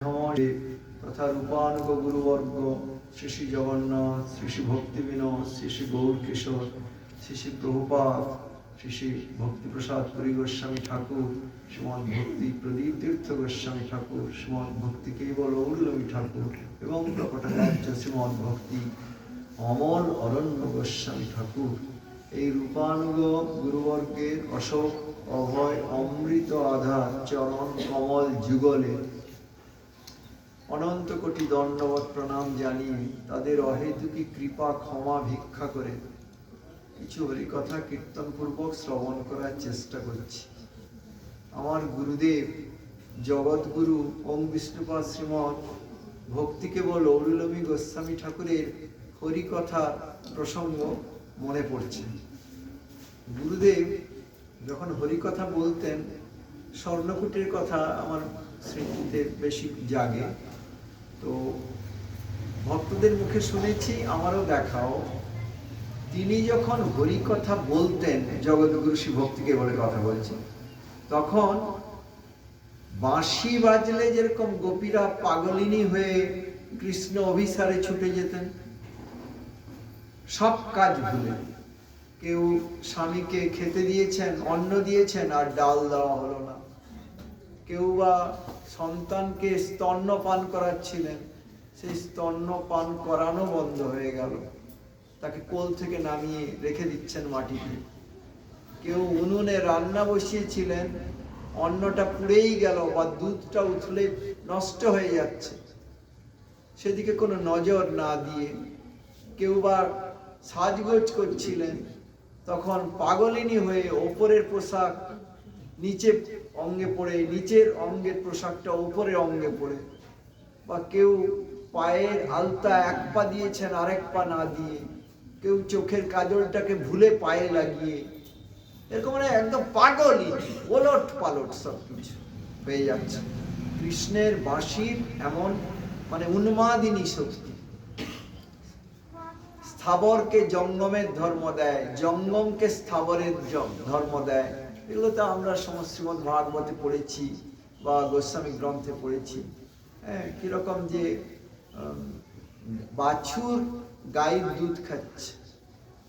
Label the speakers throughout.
Speaker 1: তথা রূপানুগ গুরুবর্গ শ্রী শ্রী জগন্নাথ, শ্রী শ্রী ভক্তিবিনোদ, শ্রী শ্রী গৌরকিশোর, শ্রী শ্রী প্রভুপাদ, শ্রী শ্রী ভক্তিপ্রসাদ পুরী গোস্বামী ঠাকুর, শ্রীমৎ ভক্তি প্রদীপ তীর্থ গোস্বামী ঠাকুর, শ্রীমৎ ভক্তি কেবল ঔর্লমী ঠাকুর এবং প্রকটাচার্য শ্রীমৎ ভক্তি অমল অরণ্য গোস্বামী ঠাকুর। এই রূপানুগ গুরুবর্গের অশোক অভয় অমৃত আধার চরণ কমল যুগলে অনন্ত কোটি দণ্ডবত প্রণাম জানিয়ে তাদের অহেতুকী কৃপা ক্ষমা ভিক্ষা করে কিছু হরিকথা কীর্তন পূর্বক শ্রবণ করার চেষ্টা করছি। আমার গুরুদেব জগৎগুরু ওম বিষ্ণুপাদ শ্রীমৎ ভক্তি কেবল ঔর্লমী গোস্বামী ঠাকুরের হরিকথা প্রসঙ্গ মনে পড়ছে। গুরুদেব যখন হরিকথা বলতেন স্বর্ণকূটের কথা আমার স্মৃতিতে বেশি জাগে। তো ভক্তদের মুখে শুনেছি, আমারও দেখাও। তিনি যখন হরিকথা বলতেন, জগৎগুরু শ্রী ভক্তিকে বলে কথা বলছেন, তখন বাঁশি বাজলে যেরকম গোপীরা পাগলিনী হয়ে কৃষ্ণ অভিসারে ছুটে যেতেন, সব কাজ ভুলে। কেউ স্বামীকে খেতে দিয়েছেন, অন্ন দিয়েছেন, আর ডাল দেওয়া হলো না। কেউ বা সন্তানকে স্তন্যপান করাচ্ছিলেন, সেই স্তন্যপান করানো বন্ধ হয়ে গেল, তাকে কোল থেকে নামিয়ে রেখে দিচ্ছেন মাটিতে। কেউ উনুনে রান্না বসিয়েছিলেন, অন্নটা পুড়েই গেল বা দুধটা উথলে নষ্ট হয়ে যাচ্ছে, সেদিকে কোনো নজর না দিয়ে। কেউ বা সাজগোজ করছিলেন, তখন পাগলিনী হয়ে ওপরের পোশাক নিচে অঙ্গে পড়ে, নিচের অঙ্গের পোশাকটা উপরের অঙ্গে পড়ে, বা কেউ পায়ের আলতা এক পা দিয়েছেন আরেক পা না দিয়ে, কেউ চোখের কাজলটাকে ভুলে পায়ে লাগিয়ে, এরকম মানে একদম পাগলই, ওলট পালট সবকিছু হয়ে যাচ্ছে। কৃষ্ণের বাঁশির এমন মানে উন্মাদিনী শক্তি। স্থাবরকে জঙ্গমের ধর্ম দেয়, জঙ্গমকে স্থাবরের ধর্ম দেয়। এগুলো তো আমরা সমস্ত শ্রীমদ্ ভাগবতে পড়েছি বা গোস্বামী গ্রন্থে পড়েছি। হ্যাঁ, কিরকম যে বাছুর গাইর দুধ খাচ্ছে,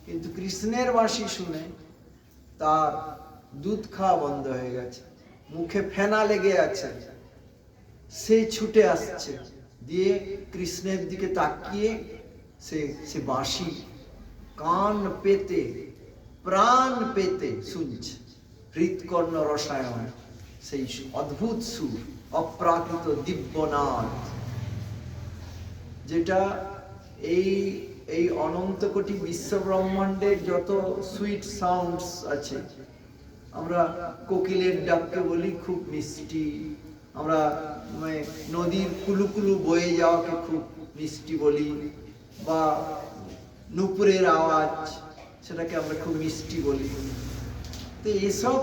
Speaker 1: কিন্তু কৃষ্ণের বাঁশি শুনে তার দুধ খাওয়া বন্ধ হয়ে গেছে, মুখে ফেনা লেগে আছে, সে ছুটে আসছে, দিয়ে কৃষ্ণের দিকে তাকিয়ে সে বাঁশি কান পেতে প্রাণ পেতে শুনছে। হৃৎকর্ণ রসায়ন, সেই অদ্ভুত সুর, অপ্রাকৃত দিব্যনাদ, যেটা এই অনন্ত কোটি বিশ্ব ব্রহ্মাণ্ডের যত সুইট সাউন্ডস আছে, আমরা কোকিলের ডাককে বলি খুব মিষ্টি, আমরা নদীর কুলুকুলু বয়ে যাওয়াকে খুব মিষ্টি বলি, বা নুপুরের আওয়াজ, সেটাকে আমরা খুব মিষ্টি বলি। তো এসব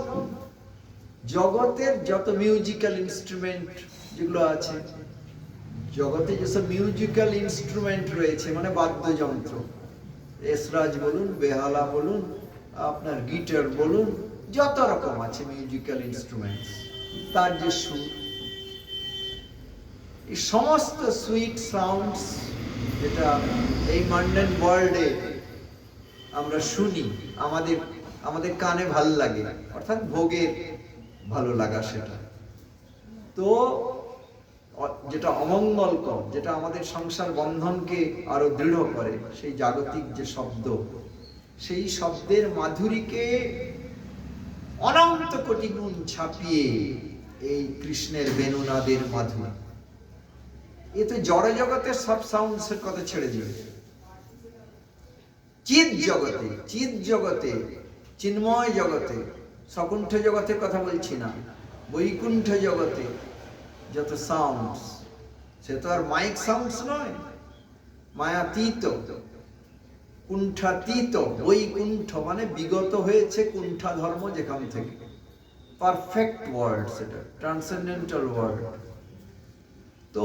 Speaker 1: জগতের যত মিউজিক্যাল ইনস্ট্রুমেন্ট যেগুলো আছে, জগতে যেসব মিউজিক্যাল ইনস্ট্রুমেন্ট রয়েছে, মানে বাদ্যযন্ত্র, এসরাজ বলুন, বেহালা বলুন, আপনার গিটার বলুন, যত রকম আছে মিউজিক্যাল ইনস্ট্রুমেন্টস, তার যে সুর, এই সমস্ত সুইট সাউন্ডস যেটা এই মডার্ন ওয়ার্ল্ডে আমরা শুনি, আমাদের কানে ভাল লাগে, অর্থাৎ ভোগের ভালো লাগা সেটা। তো যেটা অমঙ্গলকর, যেটা আমাদের সংসার বন্ধনকে আরো দৃঢ় করে, সেই জাগতিক যে শব্দ, সেই শব্দের মাধুরীকে অনন্ত কোটি গুণ ছাপিয়ে এই কৃষ্ণের বেণুনাদের মাধুরী। এ তো জড় জগতের সব সাউন্ডসের কথা ছেড়ে দিবে। চিৎ জগতে, চিন্ময় জগতে, সকুণ্ঠ জগতের কথা বলছি না, বৈকুণ্ঠ জগতে যত সাউন্ডস, সে তো আর মাইক সাউন্ডস নয়, মায়াতীত, কুণ্ঠাতীত। বৈকুণ্ঠ মানে বিগত হয়েছে কুণ্ঠা ধর্ম যেখান থেকে, পারফেক্ট ওয়ার্ড, সেটা ট্রান্সেন্ডেন্টাল ওয়ার্ড। তো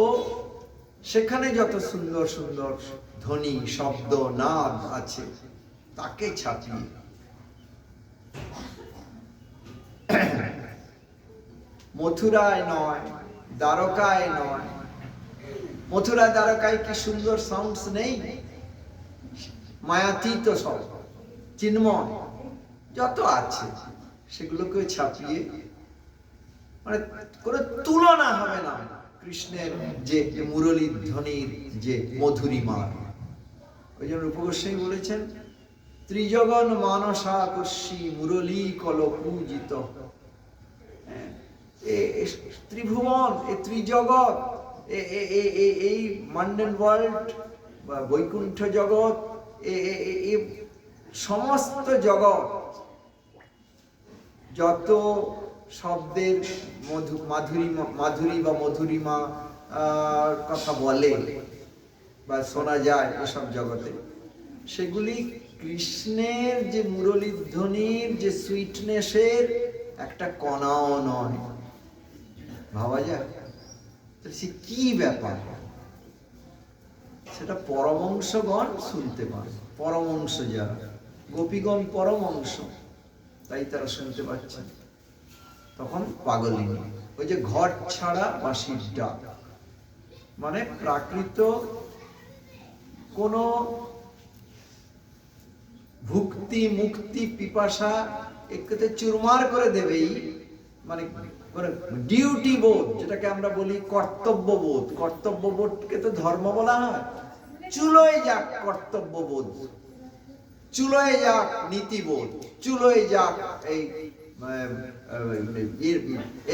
Speaker 1: সেখানে যত সুন্দর সুন্দর ধ্বনি, শব্দ, নাদ আছে, তাকে ছাপিয়ে মথুরায় নয়, দ্বারকায় নয়, মথুরা দ্বারকায় কি সুন্দর সাউন্ডস নেই? মায়াতীত সব চিন্ময় যত আছে সেগুলোকে ছাপিয়ে, মানে কোনো তুলনা হবে না কৃষ্ণের যে মুরলী ধ্বনির যে মধুরিমা। ওই জন্য রূপ গোস্বামী বলেছেন, ত্রিজগন মানসা কর্ষি মুরলী কল পূজিত। ত্রিভুবন, এই ত্রিজগৎ, এই মান্ডেন ওয়ার্ল্ড বা বৈকুণ্ঠ জগৎ, এই সমস্ত জগৎ যত শব্দের মাধুরী বা মধুরিমা কথা বলে বা শোনা যায় এসব জগতে, সেগুলি কৃষ্ণের যে মুরলীধ্বনির যে সুইটনেসের একটা কণাও নয়। ভাবা যায় সে কি ব্যাপার? সেটা পরমংশগণ শুনতে পারে, পরমংশ যারা, গোপীগণ পরমংশ, তাই তারা শুনতে পাচ্ছেন। তখন পাগলিনী, ওই যে ঘর ছাড়া বাঁশির ডাক, মানে প্রাকৃত কোন ভুক্তি মুক্তি পিপাসা একতে চুরমার করে দেবেই, মানে ডিউটি বোধ, যেটাকে আমরা বলি কর্তব্যবোধ। কর্তব্যবোধকে তো ধর্ম বলা হয়। চুলোয় যাক কর্তব্যবোধ, চুলোয় যাক নীতিবোধ, চুলোয় যাক এই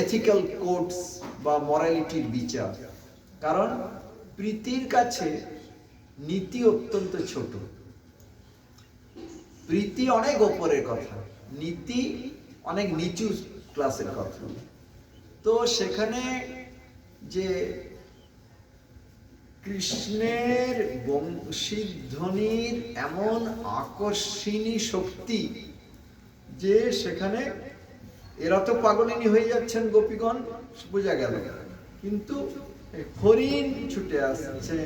Speaker 1: এথিক্যাল কোডস বা মরালিটির বিচার। কারণ প্রীতির কাছে নীতি অত্যন্ত ছোট, প্রীতি অনেক ওপরের কথা, নীতি অনেক নিচু ক্লাসের কথা। তো সেখানে যে কৃষ্ণের বংশীধ্বনির এমন আকর্ষণী শক্তি যে সেখানে এরা তো পাগলিনী হয়ে যাচ্ছেন গোপীগণ, বোঝা গেল। কিন্তু হরিণ ছুটে আসছে,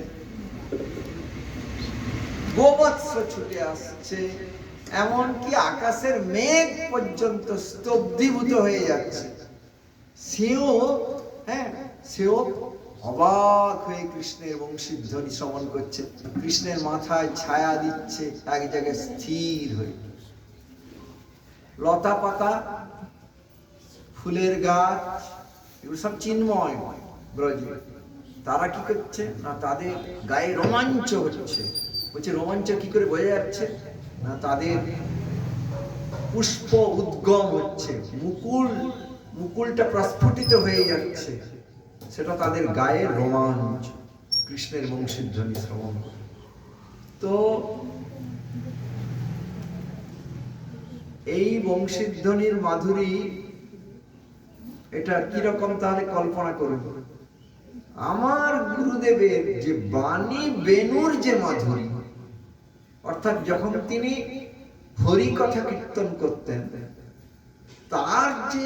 Speaker 1: গোবৎস ছুটে আসছে, এমনকি আকাশের মেঘ পর্যন্ত স্তব্ধীভূত হয়ে যাচ্ছে। সেও অবাক হয়ে কৃষ্ণের বংশীধ্বনি শ্রবণ করছে, কৃষ্ণের মাথায় ছায়া দিচ্ছে এক জায়গায় স্থির হয়ে। লতা পাতা, ফুলের গাছ, এগুলো সব চিন্ময় ব্রজে। তারা কি করছে না, তাদের গায়ে রোমাঞ্চ হচ্ছে। বলছে রোমাঞ্চ কি করে বোঝা যাচ্ছে না, তাদের পুষ্প উদ্গম হচ্ছে, মুকুলটা প্রস্ফুটিত হয়ে যাচ্ছে, সেটা তাদের গায়ের রোমাঞ্চ কৃষ্ণের বংশীধ্বনি শ্রবণ। তো এই বংশীধ্বনির মাধুরী, এটা কিরকম তাহলে কল্পনা করুন। আমার গুরুদেবের যে বাণী বেণুর যে মাধুরী, অর্থাৎ যখন তিনি হরি কথা কীর্তন করতেন, তার যে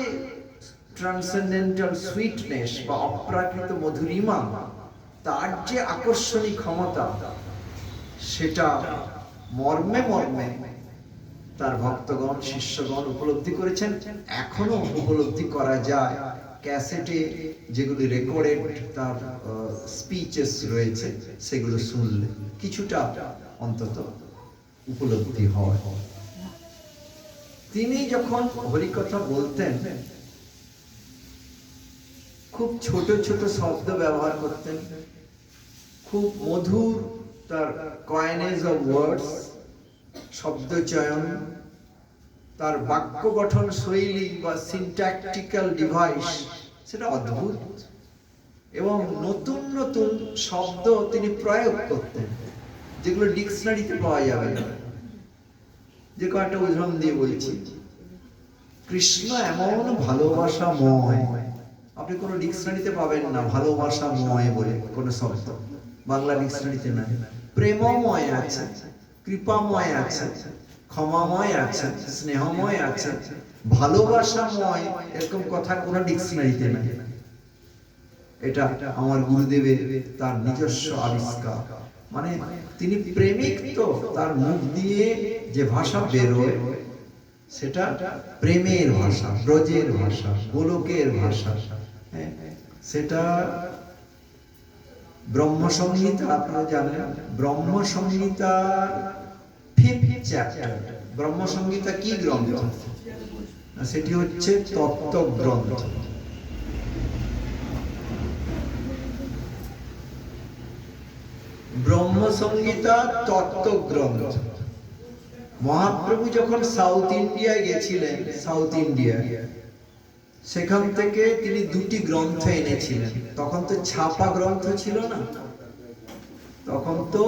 Speaker 1: ট্রান্সেন্ডেন্টাল সুইটনেস বা অপ্রাকৃত মধুরিমা, তার যে আকর্ষণী ক্ষমতা, সেটা মর্মে মর্মে তার ভক্তগণ শিষ্যগণ উপলব্ধি করেছেন। এখনো উপলব্ধি করা যায় ক্যাসেটে, যেগুলি রেকর্ডেড তার স্পিচেস রয়েছে, সেগুলো শুনলে কিছুটা অন্তত উপলব্ধি হয়। তিনি যখন হরিকথা বলতেন, খুব ছোট ছোট শব্দ ব্যবহার করতেন, খুব মধুর তার কয়েনেজ অফ ওয়ার্ডস, শব্দ চয়ন, তার বাক্য গঠন শৈলী বা সিনট্যাকটিক্যাল ডিভাইস, সেটা অদ্ভুত। এবং নতুন নতুন শব্দ তিনি প্রয়োগ করতেন, যেগুলো ডিকশনারিতে পাওয়া যাবে না। যে কয়েকটা উদাহরণ দিয়ে বলছি। কৃষ্ণ এমন ভালোবাসাময়, আপনি কোনো ডিকশনারিতে পাবেন না ভালোবাসাময় বলে কোনো শব্দ, বাংলা ডিকশনারিতে নাই। প্রেমময় আছে, কৃপাময় আছে, ক্ষমাময় আছে, স্নেহময় আছে, ভালোবাসাময় এরকম কথা কোনো ডিকশনারিতে নাই। এটা আমার গুরুদেবের তার নিজস্ব আবিষ্কার। মানে তিনি প্রেমিক, তো তার মুখ দিয়ে যে ভাষা বেরোয় সেটা প্রেমের ভাষা, ব্রজের ভাষা, গোলকের ভাষা। সেটা ব্রহ্মসংহিতা আপনারা জানেন, ব্রহ্মসংহিতার 5th চ্যাপ্টার। ব্রহ্মসংহিতা কি গ্রন্থ? সেটি হচ্ছে তত্ত্ব গ্রন্থ। ব্রহ্মসংহিতা তত্ত্ব গ্রন্থ। মহাপ্রভু যখন সাউথ ইন্ডিয়ায় গেছিলেন, সাউথ ইন্ডিয়া, সেখান থেকে তিনি 2টি গ্রন্থ এনেছিলেন। তখন তো ছাপা গ্রন্থ ছিল না, তখন তো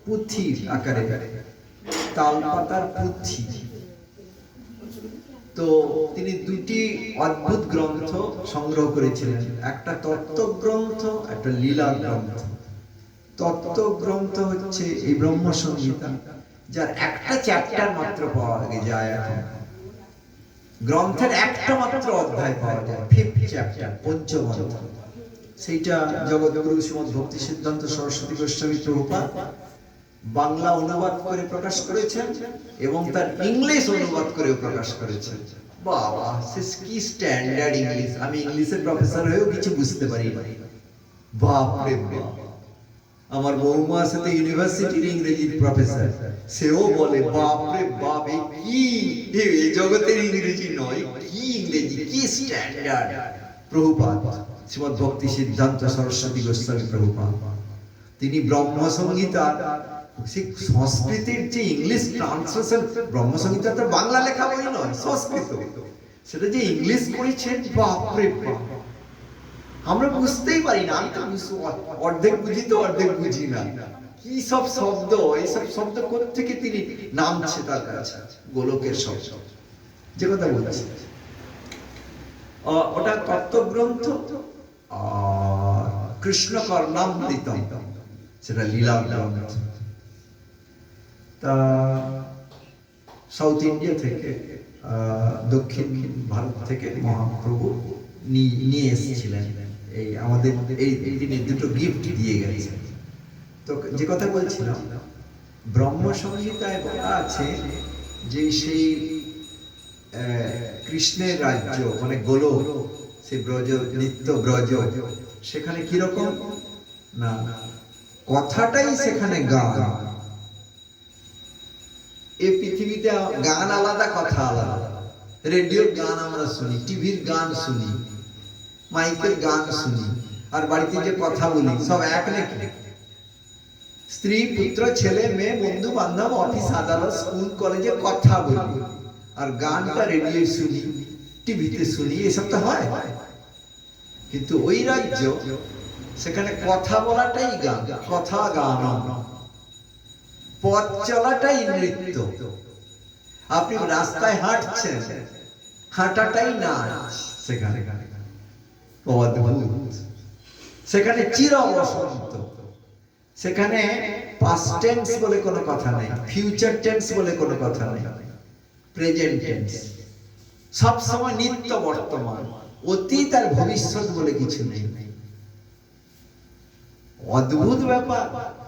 Speaker 1: পুঁথি আকারে, তালপাতার পুঁথি। তো তিনি 2টি অদ্ভুত গ্রন্থ সংগ্রহ করেছিলেন, একটা তত্ত্ব গ্রন্থ, একটা লীলা গ্রন্থ। তত্ত্ব গ্রন্থ হচ্ছে এই ব্রহ্মসংহিতা, যার একটা চ্যাপ্টার মাত্র পাওয়া যায় এখন। গ্রন্থের একটা মাত্র অধ্যায় পাওয়া যায়, 5th চ্যাপ্টার, পঞ্চম অধ্যায়। সেইটা জগৎগুরু শ্রীমৎ ভক্তি সিদ্ধান্ত সরস্বতী গোস্বামী প্রভুপাদ বাংলা অনুবাদ করে প্রকাশ করেছেন এবং তার ইংলিশ অনুবাদ করে প্রকাশ করেছেন। বাবা, সে কি স্ট্যান্ডার্ড ইংলিশ! আমি ইংলিশের প্রফেসর হয়েও কিছু বুঝতে পারি না। বাপ রে বাপ! আমার বৌমা সাথে ইউনিভার্সিটির ইংরেজির প্রফেসর, সেও বলে বাপ রে বাপ, কি এই জগতের ইংরেজি নয়, কি ইংরেজি, কি স্ট্যান্ডার্ড! প্রভুপাদ শ্রীমৎ ভক্তি সিদ্ধান্ত সরস্বতী গোস্বামী প্রভুপাদ, তিনি ব্রহ্মসংহিতা, সংস্কৃতের যে ইংলিশ ট্রান্সলেশন, ব্রহ্মসংহিতা তো বাংলা লেখা বই নয়, সংস্কৃত, সেটা যে ইংলিশ করেছেন, বাপ রে বাপ! আমরা বুঝতেই পারি না। আমি তো অর্ধেক বুঝি তো অর্ধেক বুঝি না। কি সব শব্দ, এইসব শব্দ কোত্থেকে তিনি নামছে তার কাছে, গোলকের শব্দ, যে কথা বলছি। ওটা তত্ত্বগ্রন্থ। আর কৃষ্ণ কর্ণামৃতম, সেটা লীলা গ্রন্থ। তা সাউথ ইন্ডিয়া থেকে, দক্ষিণ ভারত থেকে মহাপ্রভু নিয়ে এসেছিলেন। এই আমাদের এই দিনে 2টো গিফট দিয়ে গেছে। তো যে কথা বলছিলাম, ব্রহ্মসংহিতায় বলা আছে যে সেই কৃষ্ণের রাজ্য, মানে গোলক, সেই ব্রজ, নিত্য ব্রজ, সেখানে কিরকম না, কথাটাই সেখানে গান। এই পৃথিবীতে গান আলাদা, কথা আলাদা। রেডিওর গান আমরা শুনি, টিভির গান শুনি, মাইকের গান শুনি, আর বাড়িতে যে কথা বলি সব এক নাকি? স্ত্রী, পুত্র, ছেলে, মেয়ে, বন্ধু বান্ধব, অফিস আদালত, স্কুল কলেজে কথা বলি, আর গানটা রেডিও শুনি, টিভিতে শুনি, এসব তো হয়। কিন্তু ওই রাজ্য, সেখানে কথা বলাটাই গান, কথা গান, পথ চলাটাই নৃত্য। আপনি রাস্তায় হাঁটছেন, হাঁটাটাই নাচ সেখানে। অদ্ভুত! সেখানে চির বসন্ত, সেখানে পাস্ট টেন্স বলে কোনো কথা নেই, ফিউচার টেন্স বলে কোনো কথা নেই, প্রেজেন্ট টেন্স। সব সময় নিত্য বর্তমান, অতীত আর ভবিষ্যৎ বলে কিছু নেই। অদ্ভুত ব্যাপার।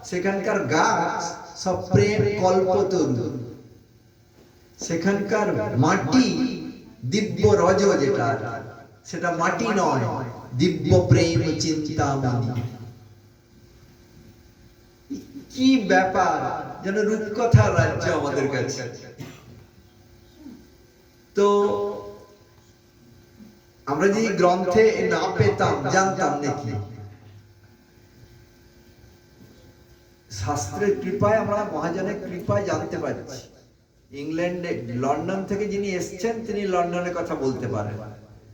Speaker 1: সেখানকার গাছ সব প্রেম কল্পতরু, সেখানকার মাটি দিব্য রজ, যেটা সেটা মাটি নয়, দিব্য প্রেম চিন্তামণি। কি ব্যাপার! যেন রূপকথার রাজ্য আমাদের কাছে। তো আমরা যে গ্রন্থে না পেতাম, জানতাম নাকি? শাস্ত্রের কৃপায়, আমরা মহাজনের কৃপায় জানতে পারছি। ইংল্যান্ডে, লন্ডন থেকে যিনি এসছেন, তিনি লন্ডনের কথা বলতে পারেন।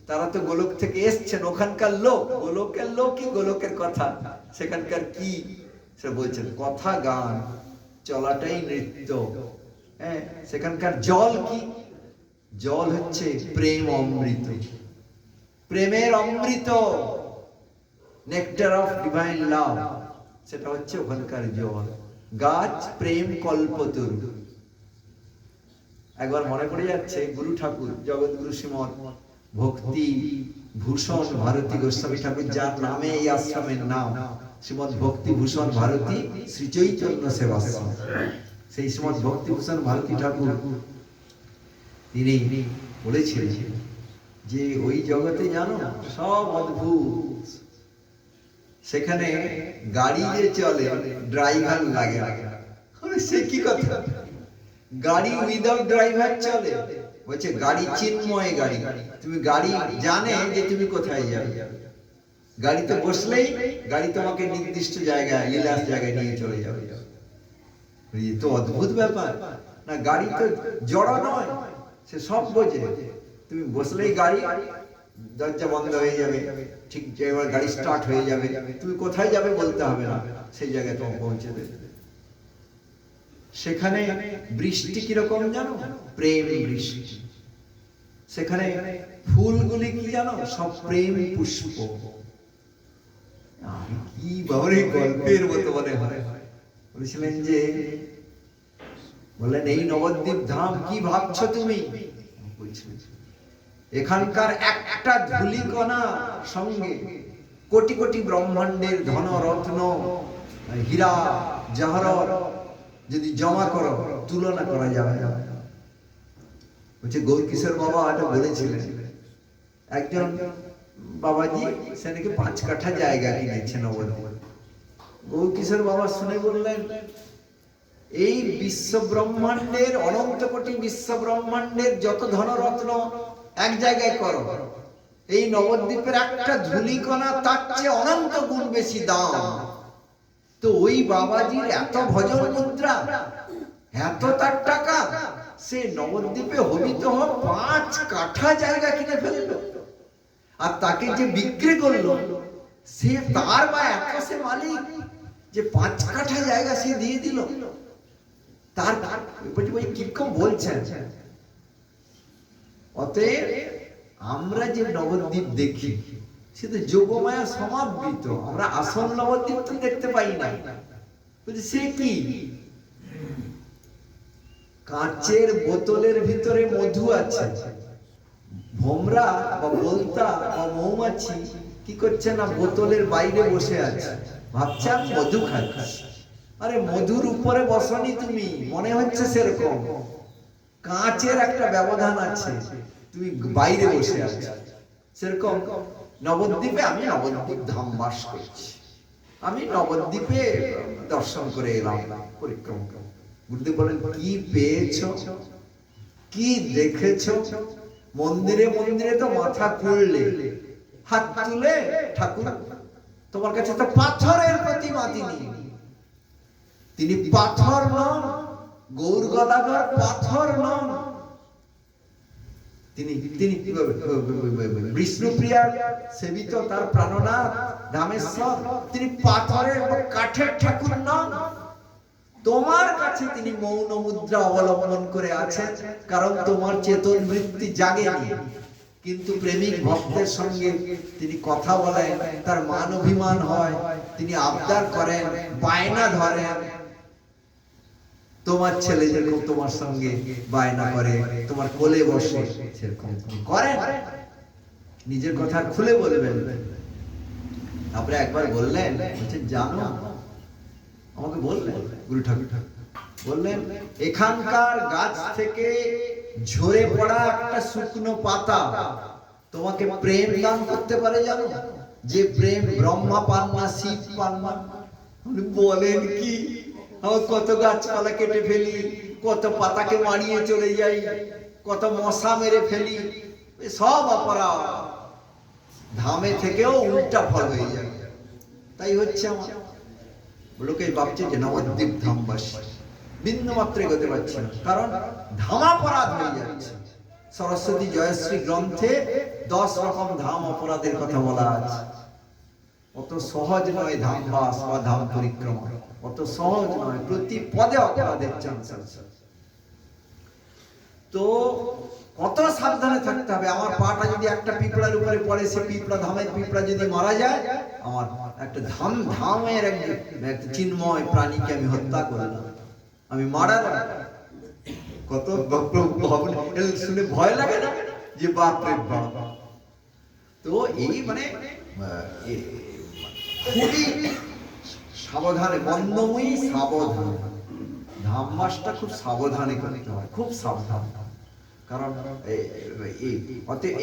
Speaker 1: তারা তো গোলক থেকে এসছেন, ওখানকার লোক, গোলকের লোকই গোলকের কথা সেখানকার কি সে বলছেন। কথা গান, চলাটাই নৃত্য। হ্যাঁ, সেখানকার জল কি? জল হচ্ছে প্রেম অমৃত, প্রেমের অমৃত, নেকটার অফ ডিভাইন লাভ, সেটা হচ্ছে ওখানকার জল। গাছ প্রেম কল্পতরু। একবার মনে পড়ে যাচ্ছে গুরু ঠাকুর, জগৎগুরু শ্রীমৎ ভক্তি ভূষণ ভারতী গোস্বামী ঠাকুর, যার নামে এই আশ্রমের নাম, শ্রীমৎ ভক্তি ভূষণ ভারতী শ্রী চৈতন্য সেবাশ্রম। সেই শ্রীমৎ ভক্তি ভূষণ ভারতী ঠাকুর তিনি বলেছিলেন যে ওই জগতে জানো সব অদ্ভুত, সেখানে গাড়ি যে চলে ড্রাইভার লাগে না। সে কি কথা, গাড়ি উইদাউট ড্রাইভার চলে? বলছে গাড়ি চিন্ময় গাড়ি, তুমি গাড়ি জানে যে তুমি কোথায় যাবে, গাড়িতে বসলেই গাড়ি তোমাকে নির্দিষ্ট জায়গায়, লীলাস জায়গায় নিয়ে চলে যাবে। তো অদ্ভুত ব্যাপার না, গাড়ি তো জড় নয়, সে সব বোঝে। তুমি বসলেই গাড়ি দরজা বন্ধ হয়ে যাবে, ঠিক এবার গাড়ি স্টার্ট হয়ে যাবে, তুমি কোথায় যাবে বলতে হবে না, সেই জায়গায় তোমাকে পৌঁছে দেবে। সেখানে বৃষ্টি কিরকম জানো? প্রেম বৃষ্টি। সেখানে ফুলগুলি কি জানো? সব প্রেম পুষ্প। কি বাবরে গল্পের মতো মনে হয়। বলেছিলেন যে, বললেন এই নবদ্বীপ ধাম কি ভাবছো তুমি? এখানকার একটা ধূলিকণা সঙ্গে কোটি কোটি ব্রহ্মাণ্ডের ধন রত্ন হীরা জহরত যদি জমা করো তুলনা করা যাবে না। বলছে গৌরকিশোর বাবা এটা বলেছিলেন, একজন বাবাজি সে নাকি 5 কাঠা জায়গা কিনেছে নবদ্বীপে। গৌরকিশোর বাবা শুনে বললেন, এই বিশ্ব ব্রহ্মাণ্ডের অনন্ত কোটি বিশ্ব ব্রহ্মাণ্ডের যত ধনরত্ন এক জায়গায় করো, এই নবদ্বীপের একটা ধূলিকণা তার চেয়ে অনন্ত গুণ বেশি দাম। তো ওই বাবাজির এত ভজন মুদ্রা, এত তার টাকা, সে নবদ্বীপে হবিত 5 কাঠা জায়গা কিনে ফেললো। আর তাকে যে বিক্রি করলো, সে তার বা এত সে মালিক যে 5 কাঠা জায়গা সে দিয়ে দিল। তার কিরকম বলছেন। অতএব আমরা যে নবদ্বীপ দেখি সে তো যোগমায়া সমাবৃত, আমরা আসল নবদ্বীপ তো দেখতে পাই না। সে কি কাঁচের বোতলের ভিতরে মধু আছে, ভোমরা বা বলতা বা মৌমাছি কি করছে না, বোতলের বাইরে বসে আছে, ভাবছে আমি মধু খাচ্ছি। আরে মধুর উপরে বসনি তুমি, মনে হচ্ছে সেরকম, কাঁচের একটা ব্যবধান আছে, তুমি বাইরে বসে আছো। সেরকম নবদ্বীপে আমি নবদ্বীপ ধাম বাস করছি, আমি নবদ্বীপে দর্শন করে এলাম, পরিক্রমা। গুরুদেব বলেন, কি পেয়েছো, কি দেখেছো? মন্দিরে মন্দিরে তো মাথা খুললে, হাত তুলে ঠাকুর, তোমার কাছে তো পাথরের প্রতিমা, তিনি পাথর নন, গৌর গদাধর পাথর নন, তিনি বিষ্ণুপ্রিয়ার সেবিত, তার প্রাণনাথ রামেশ্বর, তিনি পাথরের কাঠের ঠাকুর নন। তোমার কাছে তিনি মৌন মুদ্রা অবলম্বন করে আছেন, কারণ তোমার চেতন বৃত্তি জাগেনি। কিন্তু প্রেমিক ভক্তের সঙ্গে তিনি কথা বলেন, তার মান অভিমান হয়, তিনি আবদার করেন, বায়না ধরেন। তোমার ছেলে যেরকম তোমার সঙ্গে বায়না করে, তোমার কোলে বসে, সেরকম করেন। নিজের কথা খুলে বলবেন। তারপরে একবার বললেন, জানো, আমাকে বললেন গুরু ঠাকুর বললেন, এখানকার গাছ থেকে ঝরে পড়া একটা শুকনো পাতা তোমাকে প্রেম দান করতে পারে, জানো? যে প্রেম ব্রহ্মা পান না, শিব পান না। বলেন কি, কত গাছপালা কেটে ফেলি, কত পাতাকে মারিয়ে চলে যাই, কত মশা মেরে ফেলি, সব অপরাধ, ধামে থেকেও উল্টা ফল হয়ে যায়। তাই হচ্ছে আমার লোকে ভাবছে যে নবদ্বীপ ধামবাসী, বিন্দু মাত্র এগোতে পারছে না, কারণ ধামাপরাধ হয়ে যাচ্ছে। সরস্বতী জয়শ্রী গ্রন্থে 10 রকম ধাম অপরাধের কথা বলা আছে। অত সহজ নয় ধামবাস বা ধাম পরিক্রমা, অত সহজ নয়, প্রতি পদে অপরাধের চান্স আছে। তো কত সাবধানে থাকতে হবে। আমার পাটা যদি একটা পিঁপড়ার উপরে পড়ে, সে পিঁপড়া, ধামের পিঁপড়া যদি মারা যায়, আমার একটা ধামের একটা চিন্ময় প্রাণীকে আমি হত্যা করলাম, আমি মারালাম। কত শুনে ভয় লাগে না যে বাপ রে বাপ। তো এই মানে খুবই সাবধানে, বন্ধময়ী সাবধান, ধামবাসটা খুব সাবধানে করতে হয়, খুব সাবধান। কারণ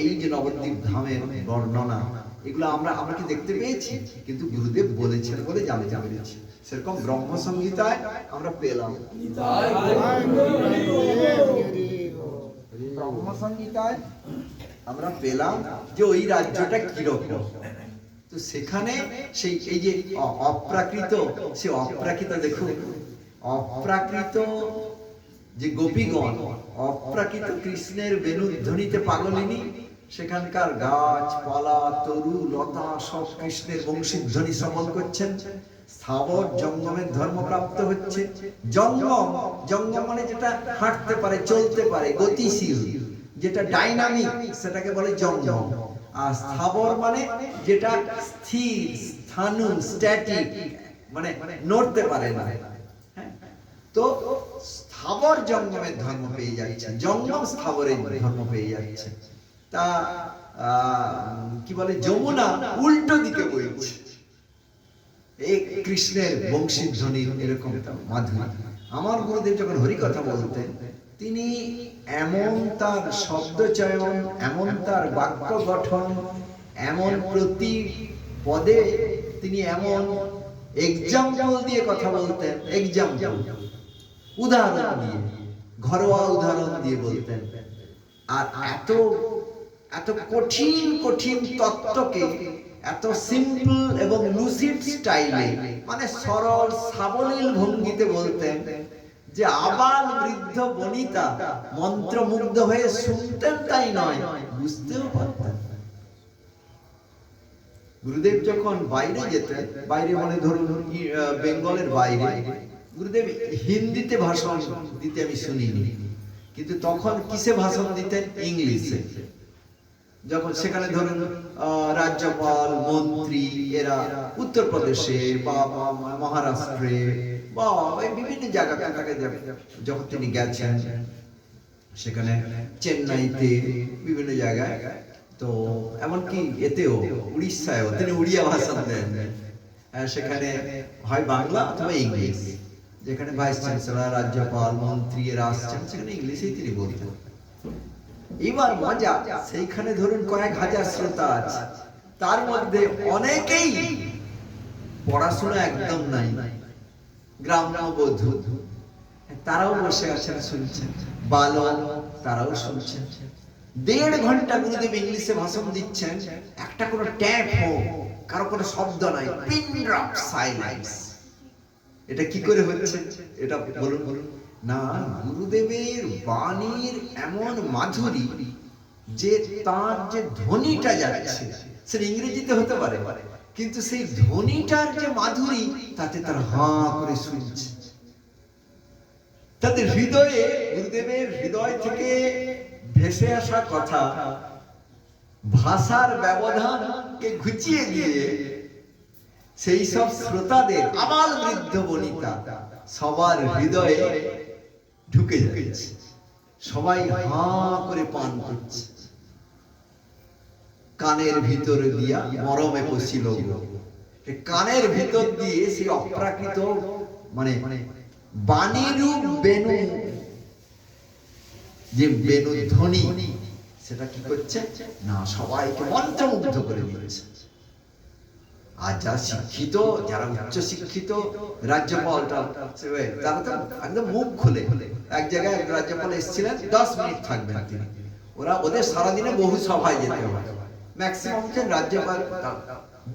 Speaker 1: এই যে নবদ্বীপ ধামের বর্ণনা, এগুলো আমরা কি দেখতে পেয়েছি? কিন্তু গুরুদেব বলেছেন বলে জানতে পেরেছি। সেরকম ব্রহ্ম সংহিতায় আমরা পেলাম, ব্রহ্ম সংহিতায় আমরা পেলাম যে ওই রাজ্যটা কিরকম। তো সেখানে সেই এই যে অপ্রাকৃত, সে অপ্রাকৃত দেখুন, অপ্রাকৃত যে গোপীগণ, অপ্রাকৃত কৃষ্ণের বেণুধ্বনিতে পাগলিনী, সেখানকার গাছপালা তরু লতা সব কৃষ্ণের বংশীধ্বনি শ্রবণ করছেন। স্থাবর জঙ্গমের ধর্মপ্রাপ্ত হচ্ছে। জঙ্গম, জঙ্গম মানে যেটা হাঁটতে পারে, চলতে পারে, গতিশীল, যেটা ডাইনামিক, সেটাকে বলে জঙ্গম। আর স্থাবর মানে যেটা স্থির, স্থাণু, স্ট্যাটিক, মানে নড়তে পারে না। তো স্থাবর জঙ্গমের ধর্ম পেয়ে যাচ্ছে, জঙ্গম স্থাবরের ধর্ম পেয়ে যাচ্ছে। তা কি বলে, যমুনা উল্টো দিকে বইছে, এই কৃষ্ণের বংশীধ্বনি এরকম মাধুরী। আমার গুরুদেব যখন হরি কথা বলতেন, তিনি এমন তার শব্দ চয়ন, এমন তার বাক্য গঠন, এমন প্রতি পদে তিনি এমন এক্সাম্পল দিয়ে কথা বলতেন, এক্সাম্পল, উদাহরণ দিয়ে, ঘরোয়া উদাহরণ দিয়ে বলতেন। আর এত এত কঠিন কঠিন তত্ত্বকে এত সিম্পল এবং লুসিড স্টাইলে, মানে সরল সাবলীল ভঙ্গিতে বলতেন যে আবাল বৃদ্ধ বনিতা মন্ত্রমুগ্ধ হয়ে শুনতেন, তাই নয় বুঝতেও পারতেন। গুরুদেব যখন বাইরে যেতেন, বাইরে মানে ধরুন বেঙ্গলের বাইরে, গুরুদেব হিন্দিতে ভাষণ দিতে আমি শুনিনি, কিন্তু তখন কিসে ভাষণ দিতেন? ইংলিশে। যখন সেখানে ধরুন রাজ্যপাল, মন্ত্রী এরা উত্তরপ্রদেশে বা মহারাষ্ট্রে বা বিভিন্ন জায়গায় যখন তিনি গেছেন, সেখানে চেন্নাইতে বিভিন্ন জায়গায়, তো এমনকি এতেও উড়িষ্যায়ও তিনি উড়িয়া ভাষণ দেন। সেখানে হয় বাংলা অথবা ইংলিশ, যেখানে ভাইস চ্যান্সেলর, রাজ্যপাল, মন্ত্রী এরা আসছেন, সেখানে ইংলিশেই তিনি বলতেন। এবার মজা, সেইখানে ধরুন কয়েক হাজার শ্রোতা আছে, তার মধ্যে অনেকেই পড়াশোনা একদম নাই, গ্রাম্য বধূ, তারাও বসে আছেন শুনছেন, বালক তারাও শুনছেন। 1.5 ঘন্টা গুরুদেব ইংলিশে ভাষণ দিচ্ছেন, একটা কোনো ট্যাপ হোক, কারো কোনো শব্দ নাই, পিন ড্রপ সাইলেন্স। এটা কি করে হচ্ছে? এটা বলুন বলুন। না, গুরুদেবের বাণীর এমন মাধুরী যে তার যে ধ্বনিটা যাচ্ছে, সেটা ইংরেজিতে হতে পারে, কিন্তু সেই ধ্বনিটার যে মাধুরী, তাতে তার হাঁ করে শুনছে। তাদের হৃদয়ে, গুরুদেবের হৃদয় থেকে ভেসে আসা কথা ভাষার ব্যবধানকে ঘুচিয়ে দিয়ে সেই সব শ্রোতাদের, আবাল বৃদ্ধ বনিতা, সবার হৃদয়ে ঢুকে যাচ্ছে। সবাই হাঁ করে পান করছে। কানের ভিতর দিয়া মরমে পশিল, কানের ভিতর দিয়ে সেই অপ্রাকৃত মানে বাণীরূপ বেণু, যে বেণু ধ্বনি, সেটা কি করছে না, সবাইকে মন্ত্রমুগ্ধ করে দিচ্ছে। আর যারা শিক্ষিত, যারা উচ্চ শিক্ষিত, রাজ্যপালটা তারা তো একদম মুখ খুলে, এক জায়গায় রাজ্যপাল এসেছিলেন, 10 মিনিট থাকবেন তিনি। ওদের সারাদিনে বহু সভায় যেতে হয়, ম্যাক্সিমাম রাজ্যপাল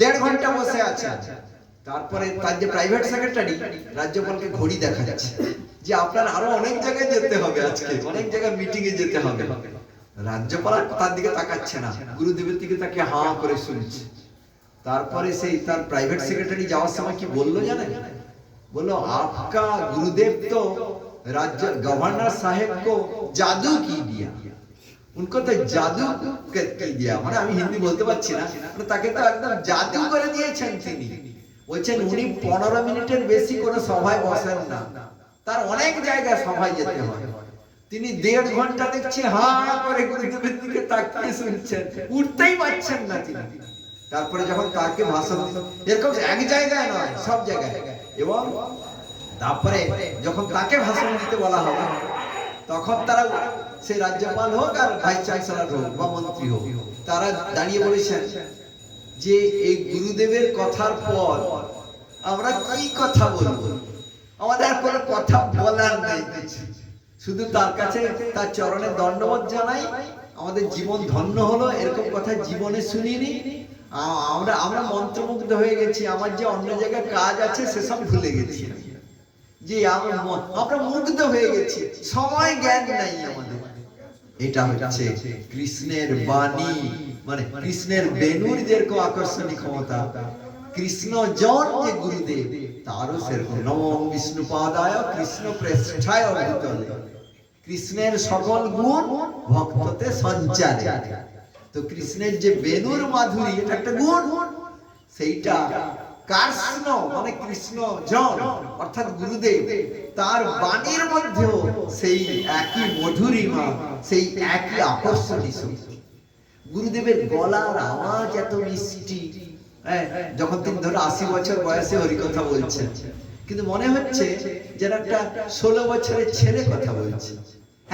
Speaker 1: 1.5 ঘন্টা বসে আছে। তারপরে তার যে প্রাইভেট সেক্রেটারি রাজ্যপালকে ঘড়ি দেখা যাচ্ছে যে আপনার আরো অনেক জায়গায় যেতে হবে, আজকে অনেক জায়গায় মিটিং এ যেতে হবে। রাজ্যপাল তার দিকে তাকাচ্ছে না, গুরুদেবের দিকে তাকে হাঁ করে শুনছে। তারপরে সেই তার প্রাইভেট সেক্রেটারি যাওয়ার সময় কি বললো জানেন? বললো, আপকা গুরুদেব তো राज्य गवर्नर साहेब को जादू की दिया, उनको तो जादू की दिया, মানে আমি হিন্দি বলতে পারছি না, মানে তাকে তো একদম জাদু করে দিয়েছেন তিনি। বলছেন উনি 15 মিনিটের বেশি কোনো সভায় বসেন না, তার অনেক জায়গায় সভায় যেতে হয়। তিনি 1.5 ঘন্টা দেখছি হাঁ করে গুরুদেবের দিকে তাকিয়ে শুনছেন, উঠতেই পারছেন না তিনি। তারপরে যখন তাকে ভাষণ, এরকম এক জায়গায় নয়, সব জায়গায়। এবং তারপরে যখন তাকে ভাষণ দিতে বলা হবে, তখন তারা, সে রাজ্যপাল হোক আর ভাইস চ্যান্সেলর হোক বা মন্ত্রী হোক, তারা দাঁড়িয়ে বলেছেন যে এই গুরুদেবের কথার পর আমরা কি কথা বলবো, আমাদের কোনো কথা বলার নাই, শুধু তার কাছে তার চরণে দণ্ডবোধ জানাই, আমাদের জীবন ধন্য হলো, এরকম কথা জীবনে শুনিনি, আমরা আমরা মন্ত্রমুগ্ধ হয়ে গেছি, আমার যে অন্য জায়গায় কাজ আছে সেসব ভুলে গেছি, যে আমরা মুগ্ধ হয়ে গেছি, সময় জ্ঞান নাই আমাদের। এটা হচ্ছে কৃষ্ণের বাণী, মানে কৃষ্ণের বেণুর যেরকম আকর্ষণী ক্ষমতা, কৃষ্ণ জন যে গুরুদেব তারও সেরকম। নমঃ বিষ্ণুপাদায় কৃষ্ণ প্রেষ্ঠায় ভূতলে, কৃষ্ণের সকল গুণ ভক্ততে সঞ্চারে। তো কৃষ্ণের যে বেণুর মাধুরী, এটা একটা গুণ, সেইটা কৃষ্ণ মানে কৃষ্ণ জন অর্থাৎ গুরুদেব, তার বাণীর মধ্যেও সেই একই মধুরিমা, সেই একই আকর্ষণী শক্তি। গুরুদেবের গলার আওয়াজ এত মিষ্টি, যখন তিনি ধরো 80 বছর বয়সে হরিকথা বলছেন, কিন্তু মনে হচ্ছে যেন একটা 16 বছরের ছেলে কথা বলছে।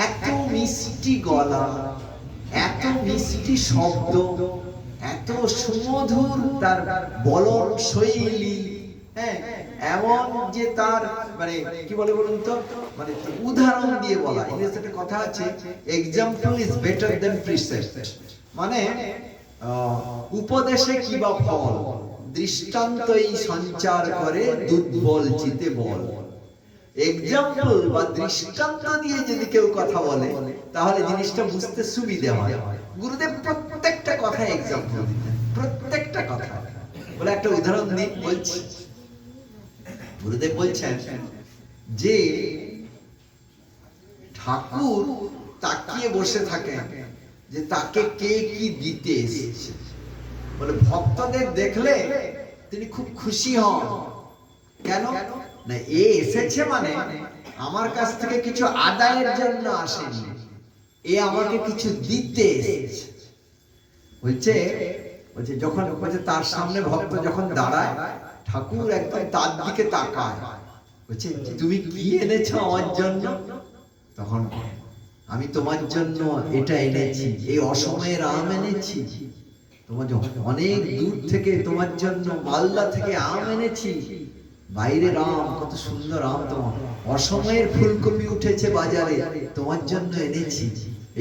Speaker 1: এত মিষ্টি গলা, এত মিষ্টি শব্দ, এত সুমধুর তার বলন শৈলী, এমন যে তার মানে কি বলে বলুন তো, মানে উদাহরণ দিয়ে বলা। ইংরেজিতে একটা কথা আছে, example is better than precept, মানে উপদেশে কি বা ফল, দৃষ্টান্তই সঞ্চার করে দুর্বল চিতে বল। এক্সাম্পল বা দৃষ্টান্ত দিয়ে যদি কেউ কথা বলে তাহলে জিনিসটা বুঝতে সুবিধা হয়। গুরুদেব প্রত্যেকটা কথা এক্সাম্পল দিতেন, প্রত্যেকটা কথা। বলে একটা উদাহরণ দিই, বলছি। গুরুদেব বলছেন যে ঠাকুর তাকিয়ে বসে থাকেন যে তাকে কে কি দিতে এসেছে। বলে ভক্তদের দেখলে তিনি খুব খুশি হন। কেন না, এ এসেছে মানে আমার কাছ থেকে কিছু আদায়ের জন্য আসেনি, এ আমাকে কিছু দিতে এসেছে। বলছে যখন তার সামনে ভক্ত যখন দাঁড়ায়, ঠাকুর একদম তার দিকে তাকায়, বলছে তুমি কি এনেছো আমার জন্য? তখন আমি তোমার জন্য এটা এনেছি, এই অসময়ের আম এনেছি, তোমার অনেক দূর থেকে তোমার জন্য মালদা থেকে আম এনেছি, বাইরের আম, কত সুন্দর আম, তোমার অসময়ের ফুলকপি উঠেছে বাজারে, তোমার জন্য এনেছি,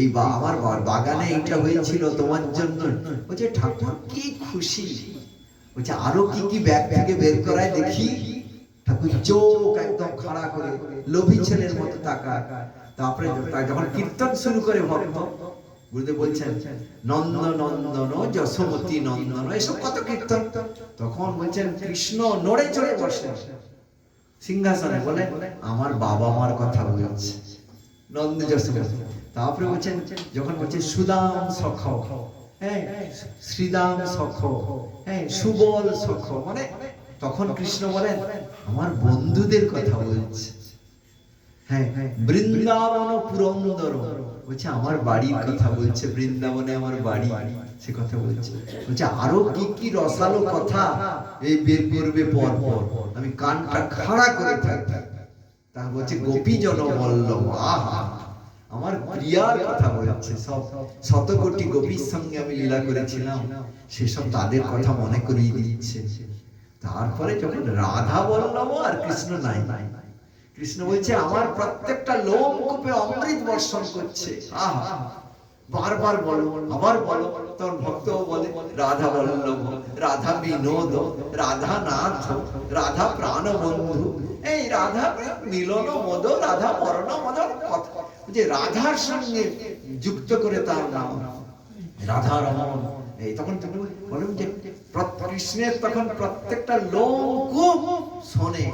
Speaker 1: এই আমার বাগানে এটা হয়েছিল তোমার জন্য। বলছে ঠাকুর কি খুশি। বলছে আরো কি কি ব্যাগ থেকে বের করায় দেখি। ঠাকুর চোখ একদম খাড়া করে লোভী ছেলের মতো তাকায়। তারপরে যখন কীর্তন শুরু করে ভক্ত, গুরুদেব বলছেন নন্দ নন্দন যশোমতী নন্দন, এসব কত কীর্তন। তখন বলছেন কৃষ্ণ নড়ে চড়ে বসে সিংহাসনে, বলে আমার বাবা মার কথা বলছে, নন্দ যশোমতী। তারপরে বলছেন যখন বলছে সুদাম সখ, শ্রীদাম সখ, সুবল সখ, মানে তখন কৃষ্ণ বলেন আমার বন্ধুদের কথা বলছে। বৃন্দাবন পুরন্দর, বলছে আমার বাড়ির কথা বলছে, বৃন্দাবনে আমার বাড়ি, সে কথা বলছে। বলছে আরো কি কি রসালো কথা এই বের করবে পর পর, আমি কানটা খাড়া করে থাকি। তা বলছে গোপী জন বল্লভ, আহা আমার প্রিয়ার কথা বলছে, সব শত কোটি গোপীর সঙ্গে আমি লীলা করেছিলাম, সেসব তাদের কথা মনে করিয়ে দিচ্ছে। তারপরে যখন রাধা বল্লভ আর কৃষ্ণ নাই, কৃষ্ণ বলছে আমার প্রত্যেকটা লোমকূপে অমৃত বর্ষণ করছে, আহা বারবার বলো, আবার বলো। তখন ভক্ত বলে রাধা বল্লভ, রাধা বিনোদ, রাধা নাথ, রাধা প্রাণ বন্ধু, এই রাধা মিলন মদ, রাধা মরণ মদর কথা, যে রাধার সঙ্গে যুক্ত করে তার নাম রাধা রমন। এই তখন তুমি বলুন যে কৃষ্ণের তখন প্রত্যেকটা লোমকূপ শোনে,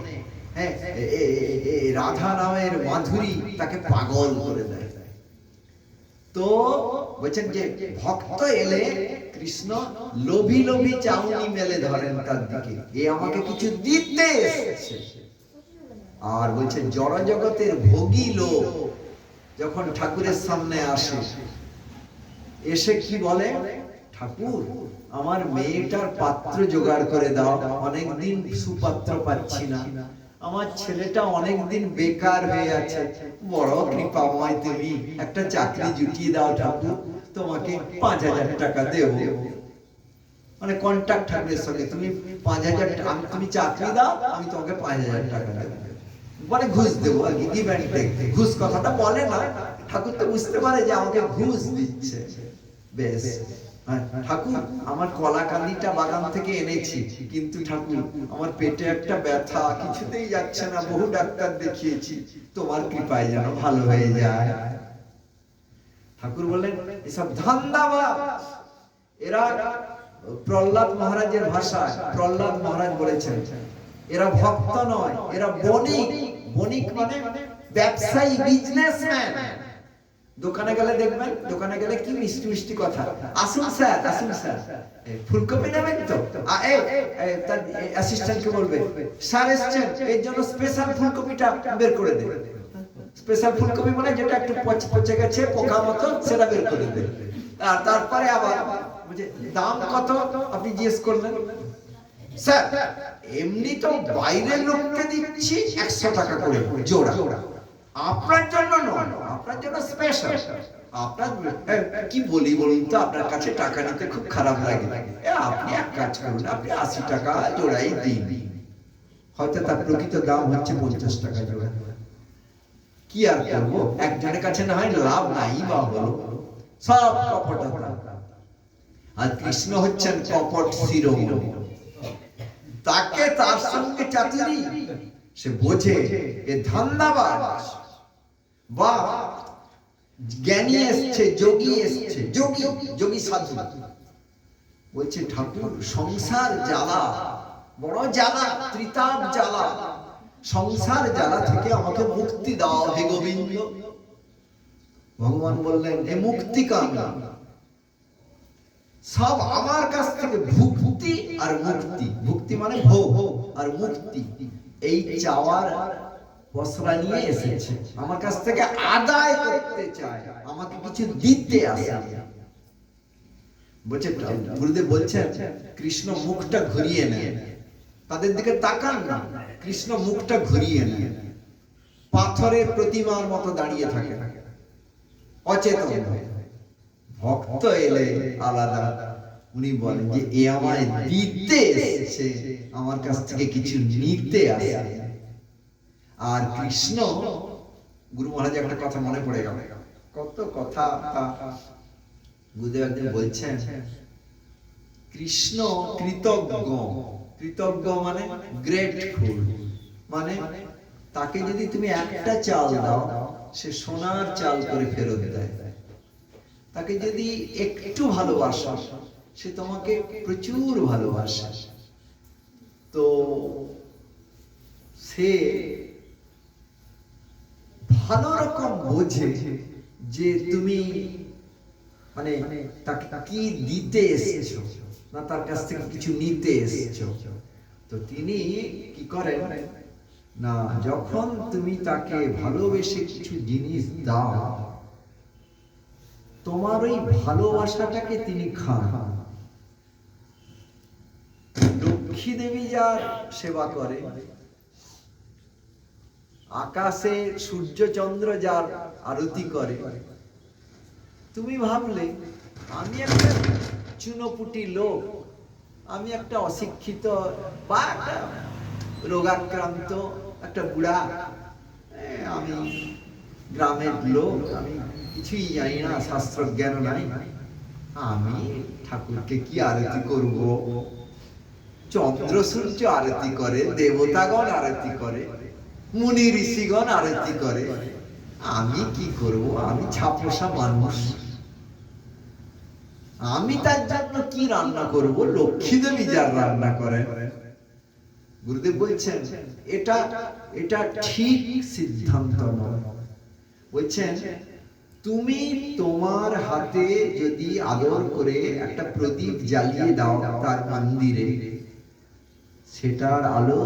Speaker 1: রাধা নামের মাধুরী তাকে পাগল করে দেয়। তো বলছেন যে ভক্ত এলে কৃষ্ণ লোভী লোভী চাউনি মেলে ধরেন তার দিকে, এ আমাকে কিছু দিতে এসেছে। আর বলছে জড় জগতের ভোগী লোক যখন ঠাকুরের সামনে আসে, এসে কি বলে, ঠাকুর আমার মেয়েটার পাত্র জোগাড় করে দাও, অনেকদিন সুপাত্র পাচ্ছি না, আমার ছেলেটা অনেকদিন বেকার হয়ে আছে, বড় কৃপাময়, তুমি একটা চাকরি জুটিয়ে দাও ঠাকুর, তোমাকে 5,000 টাকা দেব। মানে কন্ট্রাক্ট ঠাকুরের সঙ্গে, তুমি 5,000, তুমি চাকরি দাও, আমি তোমাকে 5,000 টাকা দেবো, মানে ঘুষ দেবো আর কি, গিভ অ্যান্ড টেক। ঘুষ কথাটা বলে না, ঠাকুর তো বুঝতে পারে যে আমাকে ঘুষ দিচ্ছে। বেশ, ঠাকুর আমার কলাকান্দিটা বাগান থেকে এনেছি, কিন্তু ঠাকুর আমার পেটে একটা ব্যথা, কিছুতেই যাচ্ছে না, বহু ডাক্তার দেখিয়েছি, তোমার কৃপায় যেন ভালো হয়ে যায়। ঠাকুর বলেন এসব ধান্দাবাজ। এরা প্রহ্লাদ মহারাজের ভাষায়, প্রহ্লাদ মহারাজ বলেছেন এরা ভক্ত নয়, এরা বণিক। বণিক মানে ব্যবসায়ী, বিজনেসম্যান। দোকানে গেলে দেখবেন, দোকানে গেলে কি মিষ্টি মিষ্টি কথা, আসুন স্যার, আসুন স্যার, ফুলকপি নেবেন তো, তার অ্যাসিস্ট্যান্টকে বলবে স্যার এসেছেন, এর জন্য স্পেশাল ফুলকপিটা বের করে দেবে। স্পেশাল ফুলকপি মানে যেটা একটু পচে গেছে, পোকা মতো, সেটা বের করে দেবে। আর তারপরে আবার দাম কত আপনি জিজ্ঞেস করলেন, স্যার এমনি তো বাইরের লোককে দিচ্ছি 100 টাকা করে জোড়া, আপনার জন্য নয়, আপনার জন্য স্পেশাল। আপনার কি বলি বলুন তো, আপনার কাছে টাকা নিতে খুব খারাপ লাগে, আপনি এক কাজ করুন, আপনি 80 টাকা জোড়াই দিন। হয়তো তার প্রকৃত দাম হচ্ছে 50 টাকা জোড়া। কি আর করবো, একজনের কাছে না হয় লাভ নাই বা হলো, সব কপটতা। আর কৃষ্ণ হচ্ছেন কপট শিরোমণি, তাকে তার সঙ্গে চাতুরি, সে বোঝে এ ধান্দাবাজ বা জ্ঞানী এসছে, যোগী এসছে, যোগী যোগী সাধু। বলছে ঠাকুর সংসার জ্বালা, বড় জ্বালা, ত্রিতাপ জ্বালা, সংসার জ্বালা থেকে আমাকে মুক্তি দাও হে গোবিন্দ। ভগবান বললেন এ মুক্তি কামনা, সব আমার কাছ থেকে ভুক্তি আর মুক্তি। ভুক্তি মানে ভোগ, আর মুক্তি এই চাওয়ার পসরা নিয়ে এসেছে, আমার কাছ থেকে আদায় করতে চায়, আমাকে কিছু দিতে আসে। বলছে গুরুদেব বলছেন কৃষ্ণ মুখটা ঘুরিয়ে নেন, তাদের দিকে তাকান না, কৃষ্ণ মুখটা ঘুরিয়ে নেন, পাথরের প্রতিমার মতো দাঁড়িয়ে থাকে, অচেতন। ভক্ত এলে আলাদা, উনি বলেন যে এ আমায় দিতে এসেছে, আমার কাছ থেকে কিছু নিতে আসে। আর কৃষ্ণ, গুরু মহারাজ একটা কথা মনে পড়ে গেল, কত কথা গুরুদেব একদিন বলছেন কৃষ্ণ কৃতজ্ঞ। কৃতজ্ঞ মানে গ্রেটফুল, মানে তাকে যদি তুমি একটা চাল দাও সে সোনার চাল করে ফেরত দেয়। তাকে যদি একটু ভালোবাসো সে তোমাকে প্রচুর ভালোবাসে। তো সে ভালো রকম বোঝে যে তুমি মানে তাকে কি দিতে এসেছো, না তার কাছ থেকে কিছু নিতে এসেছো। তো তিনি কি করেন না, যখন তুমি তাকে ভালোবেসে কিছু জিনিস দাও, তোমার ওই ভালোবাসাটাকে তিনি খান। লক্ষ্মী দেবী যার সেবা করে, আকাশে সূর্য চন্দ্র যার আরতি করে, তুমি ভাবলে আমি একটা চুনোপুটি লোক, আমি একটা অশিক্ষিত বা একটা রোগাক্রান্ত একটা বুড়া, আমি গ্রামের লোক, আমি কিছুই জানি না, শাস্ত্র জ্ঞান নাই, আমি ঠাকুরকে কি আরতি করব? চন্দ্র সূর্য আরতি করে, দেবতাগণ আরতি করে, মুনি ঋষিগণ আরতি করে, আমি কি করব? আমি ছাপোষা মানুষ, আমি তার জন্য কি রান্না করব? লক্ষ্মী দেবী যার রান্না করেন। গুরুদেব বলছেন এটা এটা ঠিক সিদ্ধান্ত নয়। বলছেন তুমি তোমার হাতে যদি আদর করে একটা প্রদীপ জ্বালিয়ে দাও তার মন্দিরে, সেটার আলো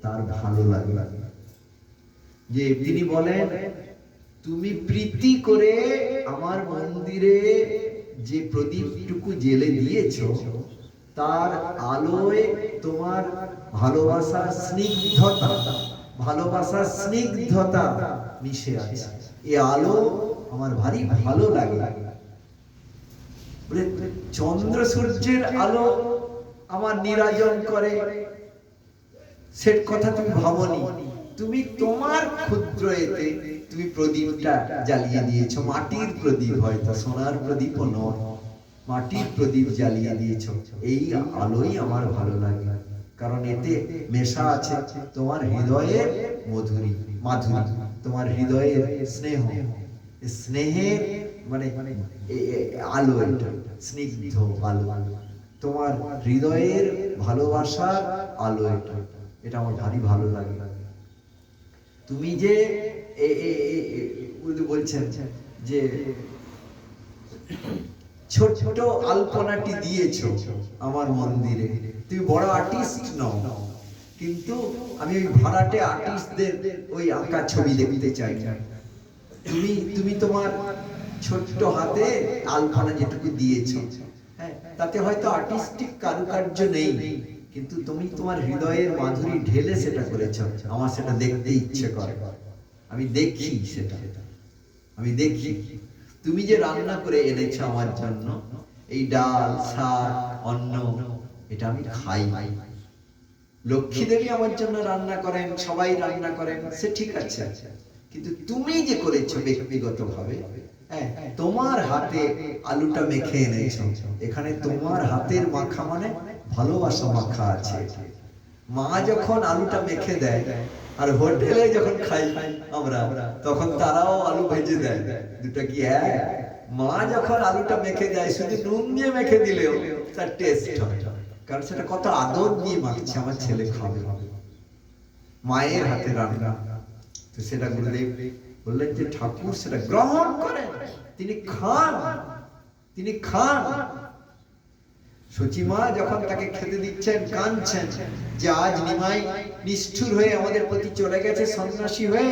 Speaker 1: তার ভালো লাগে। যে তিনি বলেন তুমি প্রীতি করে আমার মন্দিরে যে প্রদীপটুকু জ্বেলে দিয়েছো, তার আলোয় তোমার ভালোবাসার স্নিগ্ধতা ভালোবাসার স্নিগ্ধতা মিশে আছে। এই আলো আমার ভারী ভালো লাগে। চন্দ্র সূর্যের আলো আমার নিরাজন করে, সে কথা তুমি ভাবনি। তুমি তোমার ক্ষুদ্র এতে তুমি প্রদীপটা জ্বালিয়ে দিয়েছো, মাটির প্রদীপ, হয়তো সোনার প্রদীপ নয়, মাটির প্রদীপ জ্বালিয়ে দিয়েছো। এই আলোই আমার ভালো লাগে, কারণ এতে মেশা আছে তোমার হৃদয়ের মধুরী মাধুরী, তোমার হৃদয়ের স্নেহ, স্নেহের মানে আলো, এটা স্নিগ্ধ আলো, তোমার হৃদয়ের ভালোবাসার আলো, এটা আমার ভারী ভালো লাগে। তুমি যে বলছেন যে ছোট ছোট আলপনাটি দিয়েছো আমার মন্দিরে, তুমি বড় আর্টিস্ট নও, কিন্তু আমি ওই ভাড়াটে আর্টিস্টদের ওই আঁকা ছবি দেখতে চাই। তুমি তোমার ছোট্ট হাতে আলপনা যেটুকু দিয়েছো, হ্যাঁ, তাতে হয়তো আর্টিস্টিক কারুকার্য নেই, কিন্তু তুমি তোমার হৃদয়ের মাধুরী ঢেলে সেটা করেছো। আমার সেটা দেখতে ইচ্ছে করে, আমি দেখি সেটা, আমি দেখি। তুমি যে রান্না করে এনেছো আমার জন্য, এই ডাল, শাক, অন্ন, এটা আমি খাই। লক্ষ্মী দেবী আমার জন্য রান্না করেন, সবাই রান্না করেন, সে ঠিক আছে, কিন্তু তুমি যে করেছো ব্যক্তিগত ভাবে, হ্যাঁ, তোমার হাতে আলুটা মেখে এনেছো, এখানে তোমার হাতের মাখা মানে ভালোবাসা মাখা আছে। মা যখন আলুটা মেখে দেয়, আর হোটেলে যখন খাই আমরা, তখন তারাও আলু ভেজে দেয়, দুটা কি এক? মা যখন আলুটা মেখে দেয়, শুধু নুন দিয়ে মেখে দিলেও তার টেস্ট হয়, কারণ সেটা কত আদর দিয়ে মাখছে, আমার ছেলে খাবে, মায়ের হাতে রান্না। তো সেটা গুরুদেব বললেন যে ঠাকুর সেটা গ্রহণ করেন, তিনি খান, তিনি খান। সচিমা যখন তাকে খেতে দিচ্ছেন, কাঁদছেন যে আজ নিমাই নিষ্ঠুর হয়ে আমাদের প্রতি চলে গেছে, সন্ন্যাসী হয়ে,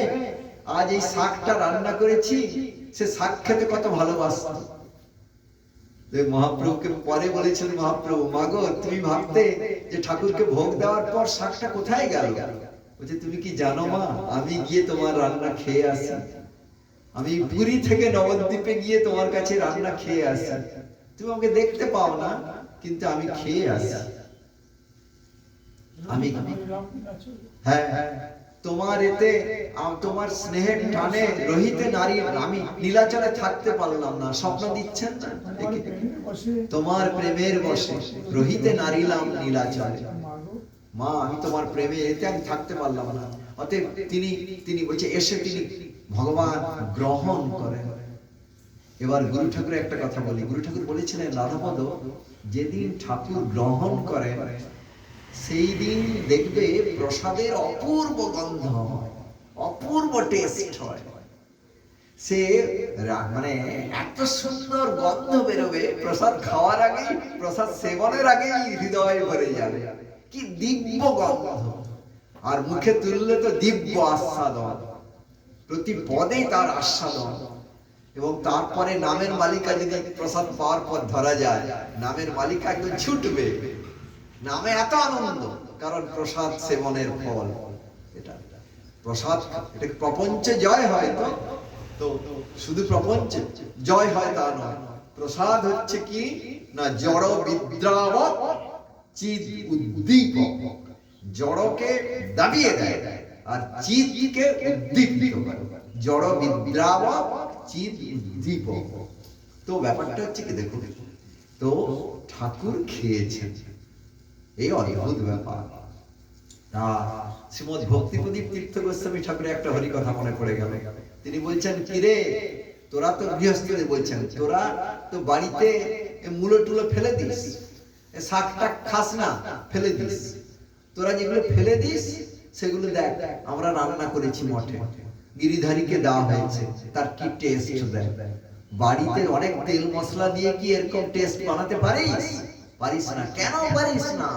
Speaker 1: আজ এই শাকটা রান্না করেছি, সে শাক খেতে কত ভালোবাসত। মহাপ্রভুকে পরে বলেছেন, মহাপ্রভু, মাগো তুমি ভাবতে যে ঠাকুরকে ভোগ দেওয়ার পর শাকটা কোথায় গেল? বলছে, তুমি কি জানো মা, আমি গিয়ে তোমার রান্না খেয়ে আসি, আমি পুরী থেকে নবদ্বীপে গিয়ে তোমার কাছে রান্না খেয়ে আসি, তুমি আমাকে দেখতে পাও না, কিন্তু আমি খেয়ে আসি। আমি হ্যাঁ, তোমার এতে তোমার স্নেহের টানে রহিতে নারী, আমি নীলাচলে থাকতে পারলাম না, স্বপ্ন দিচ্ছেন না, তোমার প্রেমের বসে রহিতে নারীলাম নীলাচলে। মা, আমি তোমার প্রেমে এতে আমি থাকতে পারলাম না। অতএব তিনি বলছে, এসে তিনি ভগবান গ্রহণ করেন। এবার গুরু ঠাকুরের একটা কথা বলি। গুরু ঠাকুর বলেছিলেন, রাধাপদ যেদিন ঠাকুর গ্রহণ করেন, সেই দিন দেখবে প্রসাদের অপূর্ব গন্ধ হয়, অপূর্ব টেস্ট হয়। সে মানে এত সুন্দর গন্ধ বেরোবে, প্রসাদ খাওয়ার আগেই, প্রসাদ সেবনের আগেই হৃদয় ভরে যাবে, কি দিব্য গন্ধ। আর মুখে তুললে তো দিব্য আস্বাদন, প্রতি পদেই তার আস্বাদন। এবং তারপরে নামের মালিকা যদি প্রসাদ পাওয়ার পর ধরা যায়, নামের মালিকা একদম ছুটবে, নামে এত আনন্দ, কারণ প্রসাদ সেবনের ফল। এটা প্রসাদ, এটা প্রপঞ্চে জয় হয়, তো শুধু প্রপঞ্চে জয় হয় তা নয়। প্রসাদ হচ্ছে কি না, জড় বিদ্রাবক চিদ উদ্দীপক, জড়কে দাবিয়ে দেয় আর চিদকে উদ্দীপিত করে। জড় বিদ্রাবক চিদ উদ্দীপক। তো ব্যাপারটা হচ্ছে কি, দেখো তো ঠাকুর খেয়েছেন, এই অদ্ভুত ব্যাপার। শ্রীমদ ভক্তিপ্রদীপ তীর্থ গোস্বামী ঠাকুরের একটা হরি কথা মনে পড়ে গেল। তিনি বলছেন, কিরে তোরা তো গৃহস্থদের, বলছেন তোরা তো বাড়িতে মূলো টুলো ফেলে দিস, শাকটা খাস না, ফেলে দিস, তোরা যেগুলো ফেলে দিস সেগুলো দেখ আমরা রান্না করেছি মঠে, গিরিধারীকে দেওয়া হয়েছে, তার কি টেস্ট দেয়। বাড়িতে অনেক তেল মশলা দিয়ে কি এরকম টেস্ট বানাতে পারিস? পারিস না। কেন পারিস না?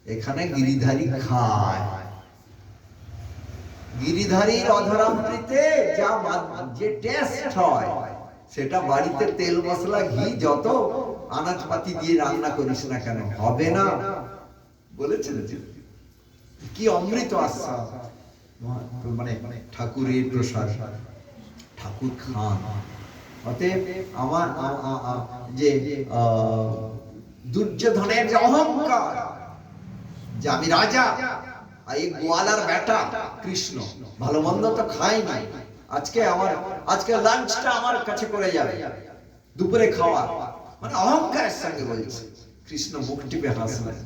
Speaker 1: এখানে গিরিধারী খায়, গিরিধারীর অধরামৃতে যে টেস্ট হয়, সেটা বাড়িতে তেল মশলা ঘি যত আনাজপাতি দিয়ে রান্না করিস না কেন, হবে না। বলেছেন কি অমৃত আস্বাদ। মানে ঠাকুরের প্রসাদ, ঠাকুর খান। অতএব আমার যে দুর্যোধনের যে অহংকার যে আমি রাজা, এই গোয়ালার বেটা কৃষ্ণ ভালো মন্দ তো খাই নাই, আজকে লাঞ্চটা আমার কাছে করে যাবে, দুপুরে খাওয়া, মানে অহংকারের সঙ্গে বলছে। কৃষ্ণ মুখ টিপে হাসলেন,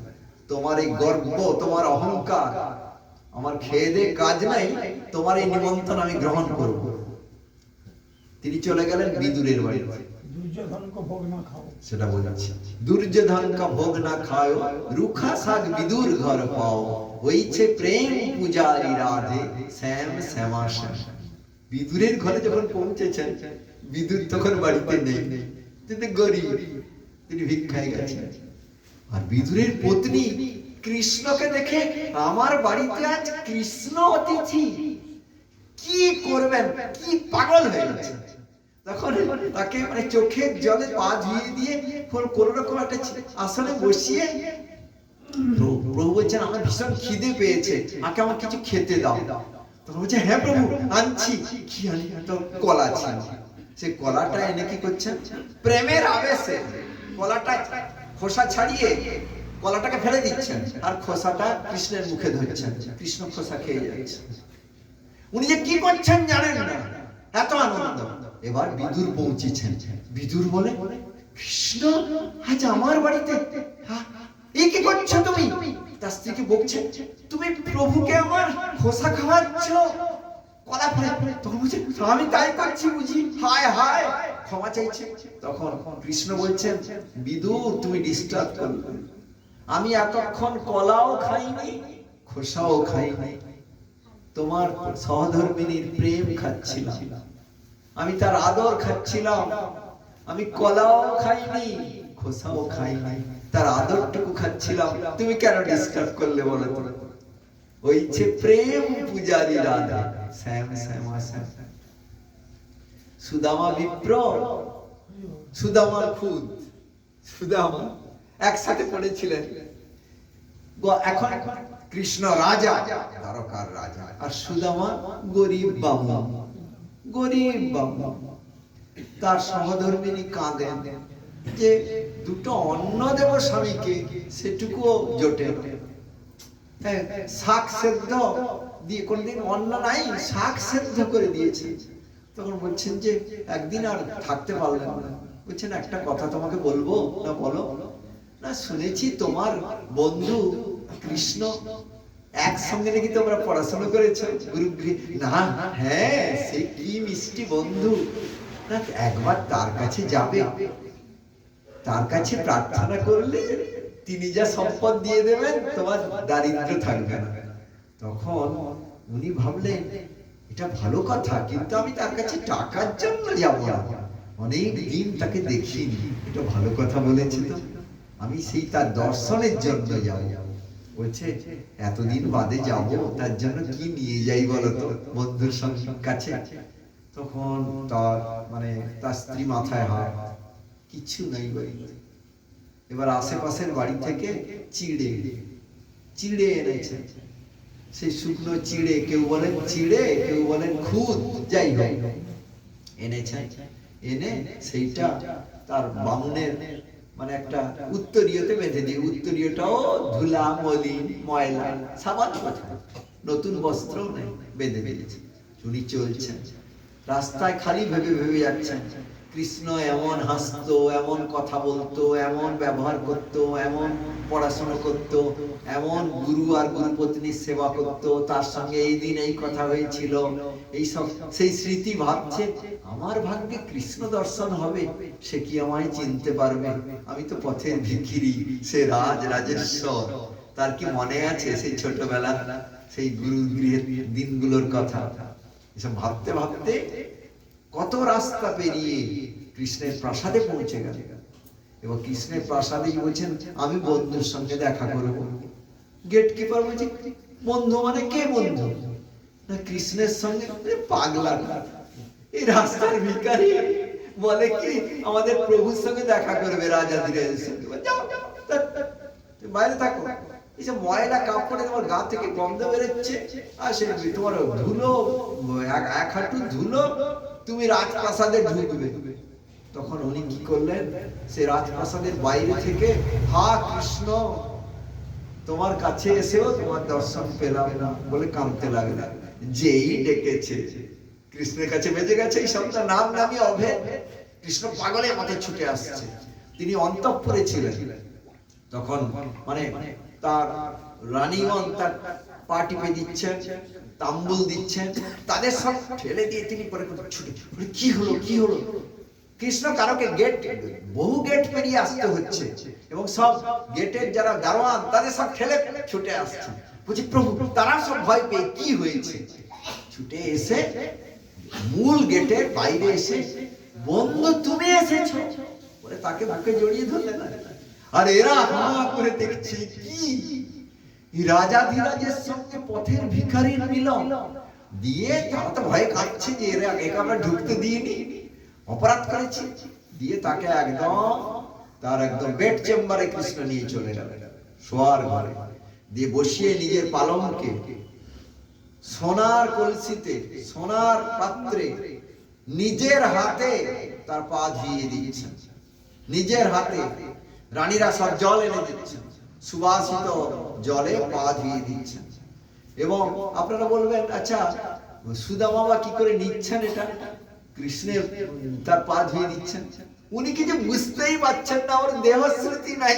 Speaker 1: তোমার এই গর্ব, তোমার অহংকার, আমার খেয়ে দে কাজ নাই, তোমার এই নিমন্ত্রণ আমি গ্রহণ করব। তিনি চলে গেলেন বিদুরের বাড়ি। সেটা বলছি, দুর্যোধন কা ভোগ না খাও, রুখা শাক বিদুর ঘর পাও, হইছে প্রেম পূজারি রাধে, শ্যাম শ্যামা শ্যাম। বিদুরের ঘরে যখন পৌঁছেছেন, বিদুর তখন বাড়িতে নেই, তিনি গরিব, তিনি ভিক্ষায় গেছেন। আর বিদুরের পত্নী কৃষ্ণকে দেখে, আমার বাড়িতে আজ কৃষ্ণ অতিথি, কি করবেন, কি পাগল হয়ে গেছে। তখন তাকে মানে চোখের জলে পা ধুয়ে দিয়ে কোন রকম একটা আসনে বসিয়ে, প্রভু বলছেন আমার ভীষণ খিদে পেয়েছে, আমার কিছু খেতে দাও। তখন বলছে হ্যাঁ প্রভু আনছি। কি আনি? তো কলা ছিল, সে কলাটা এনে কি করছেন, প্রেমের আবেশে কলাটা খোসা ছাড়িয়ে কলাটাকে ফেলে দিচ্ছেন, আর খোসাটা কৃষ্ণের মুখে ধরছেন। কৃষ্ণ খোসা খেয়ে যাচ্ছে। উনি যে কি করছেন জানেন না, এত আনন্দ। এবার বিদুর পৌঁছেছেন। বিদুর বলে, কৃষ্ণ আজ আমার বাড়িতে, এই কি করছো তুমি? তার স্ত্রীকে বকছে, তুমি প্রভুকে আমার খোসা খাওয়াচ্ছ, কলা ফেলে। তখন বলছে আমি তাই করছি বুঝি, হায় হায়, ক্ষমা চাইছে। তখন কৃষ্ণ বলছেন, বিদুর তুমি ডিস্টার্ব করবে, আমি এতক্ষণ কলাও খাইনি, খোসাও খাইনি, তোমার সহধর্মিনীর প্রেম খাচ্ছিলাম, আমি তার আদর খাচ্ছিলাম, আমি কলাও খাইনি, খোসাও খাইনি, তার আদরটুকু খাচ্ছিলাম, তুমি কেন ডিস্টার্ব করলে বলো তো? হইছে প্রেম পূজারি রাধা, শ্যাম শ্যামা শ্যাম। সুদামা বিপ্র, সুদামার খুদ, সুদামা একসাথে পড়েছিলেন। এখন কৃষ্ণ রাজা, দ্বারকার রাজা, আর সুদামা গরিব বাবা, গরিব বাবা। তার সহধর্মিনী কাঁদেন যে দুটো অন্ন দেব স্বামীকে, সেটুকুও জোটে। শাক সেদ্ধ দিয়ে, কোনদিন অন্ন নাই, শাক সেদ্ধ করে দিয়েছে। তখন বলছেন যে একদিন আর থাকতে পারলেন না, বলছেন একটা কথা তোমাকে বলবো না? বলো না। শুনেছি তোমার বন্ধু কৃষ্ণ, একসঙ্গে নাকি তোমরা পড়াশোনা করেছো গুরুগৃহে। না, হ্যাঁ, সে কি মিষ্টি বন্ধু না, একবার তার কাছে যাবে, তার কাছে প্রার্থনা করলে তিনি যা সম্পদ দিয়ে দেবেন, তোমার দারিদ্র থাকবে না। তখন উনি ভাবলেন এটা ভালো কথা, কিন্তু আমি তার কাছে টাকার জন্য যাব না, অনেক দিন তাকে দেখিনি, এটা ভালো কথা বলেছে তো, আমি সেই তার দর্শনের জন্য যাব। বলছে এতদিন বাদে যাব, তার জন্য কি নিয়ে যাই বলো তো বন্ধুর কাছে? তখন তার মানে তার স্ত্রী মাথায় হাত, কিছু নাই বাড়িতে। এবার আশেপাশের বাড়ি থেকে চিড়ে এনেছে, সেই শুকনো চিড়ে, কেউ বলেন চিড়ে, কেউ বলেন খুদ, যাই হোক এনেছে। এনে সেইটা তার বামুনের মানে একটা উত্তরীয়তে বেঁধে দিয়ে, উত্তরীয়টাও ধুলা মলিন ময়লা, সামান্য কথা, নতুন বস্ত্র নেই, বেঁধে দিয়েছে। উনি চলছেন রাস্তায়, খালি ভেবে ভেবে যাচ্ছেন কৃষ্ণ এমন হাসতো, এমন কথা বলতো, এমন ব্যবহার করতো, এমন পড়াশোনা করতো, এমন গুরু আর গুরু পত্নীর সেবা করতো, তার সঙ্গে এই দিন এই কথা হয়েছিল, এই সব সেই স্মৃতি ভাবছে। আমার ভাগ্যে কৃষ্ণ দর্শন হবে, সে কি আমায় চিনতে পারবে? আমি তো পথের ভিখিরি, সে রাজেশ্বর। তার কি মনে আছে সেই ছোটবেলা, সেই গুরু গৃহের দিনগুলোর কথা? এসব ভাবতে ভাবতে কত রাস্তা পেরিয়ে কৃষ্ণের প্রাসাদে পৌঁছে গেল। এবং কৃষ্ণের প্রাসাদে বলছেন আমি বন্ধুর সঙ্গে দেখা করব। গেট কিপার বলছে বন্ধু মানে কে বন্ধু? না, কৃষ্ণের সঙ্গে। পাগলা, এই রাস্তার ভিখারি বলে কি আমাদের প্রভুর সঙ্গে দেখা করবে, রাজা ধীরের সঙ্গে। যাও বাইরে থাকো, এই যে ময়লা কাপড়ে তোমার গা থেকে গন্ধ বেরোচ্ছে, আর সে তোমার ধুলো, এক হাঁটু ধুলো, তুমি রাজপ্রাসাদে ঢুকবে। তখন উনি কি করলেন, সে রাজপ্রাসাদের বাইরে থেকে, হা কৃষ্ণ তোমার কাছে এসেও তোমার দর্শন পেলাম না বলে কাঁদতে লাগলেন। যেই ডেকেছে, কৃষ্ণের কাছে বেজে গেছে এই শব্দ, নাম নামি অভেদ, কৃষ্ণ পাগলের মতো ছুটে আসছে। তিনি অন্তঃপুরে ছিলেন তখন, মানে তার রানীগণ তার পা টিপে দিচ্ছেন, তাম্বুল দিচ্ছেন, তাদের সব ঠেলে দিয়ে তিনি পরে ছুটে, কি হলো কি হলো। কৃষ্ণ কারোকে গেট, বহু গেট পেরিয়ে আসতে হচ্ছে, এবং সব গেটের যারা দারোয়ান তাদের সব ঠেলে ছুটে আসছে। বলছি প্রভু, তারা সব ভয় পেয়ে কি হয়েছে, ছুটে এসে মূল গেটের বাইরে এসে, বন্ধু তুমি এসেছো বলে তাকে বুকে জড়িয়ে ধরলেন। আর এরা হা করে দেখছে কি, রাজাধিরাজের সঙ্গে পথের ভিখারির মিলন দিয়ে, তারা তো ভয়ে কাঁদছে যে এরা একে আমরা ঢুকতে দিইনি, অপরাধ করেছি। দিয়ে তাকে একদম বেড চেম্বারে কৃষ্ণ নিয়ে চলে গেলেন, শোয়ার ঘরে দিয়ে বসিয়ে নিজের পালঙ্কে সোনার কলসিতে, সোনার পাত্রে নিজের হাতে তার পা ধুইয়ে দিয়েছেন, নিজের হাতে। রানীরা সব জল এনে দিচ্ছেন, সুবাসিত জলে পা ধুইয়ে দিচ্ছেন। এবং আপনারা বলবেন, আচ্ছা সুদামা কি করে নিচ্ছেন এটা, কৃষ্ণের তার পা ধুয়ে দিচ্ছেন। উনি কিছু বুঝতেই পারছেন না, ওর দেহ স্মৃতি নাই।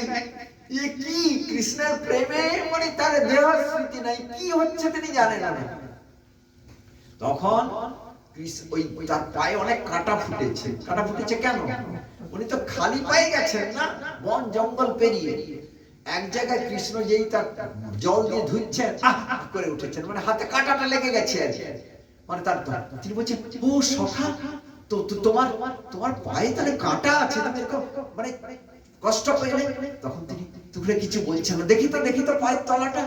Speaker 1: এ কি কৃষ্ণের প্রেমে, মানে তার দেহ স্মৃতি নাই, কি হচ্ছে তিনি জানেন না। তখন ওই তার পায়ে অনেক কাঁটা ফুটেছে। কাঁটা ফুটেছে কেন? উনি তো খালি পায়ে গেছেন না, বন জঙ্গল পেরিয়ে এক জায়গায় কৃষ্ণ যেই তার জল দিয়ে ধুচ্ছেন, আহ করে উঠেছেন, মানে হাতে কাঁটাটা লেগে গেছে। মানে তার তিনি বলছেন, ও সখা, তো তোমার তোমার পায়ে তাহলে কাঁটা আছে, তুমি এরকম মানে কষ্ট পেলে। তখন তিনি তুলে কিছু বলছেন না, দেখি তো পায়ের তলাটা।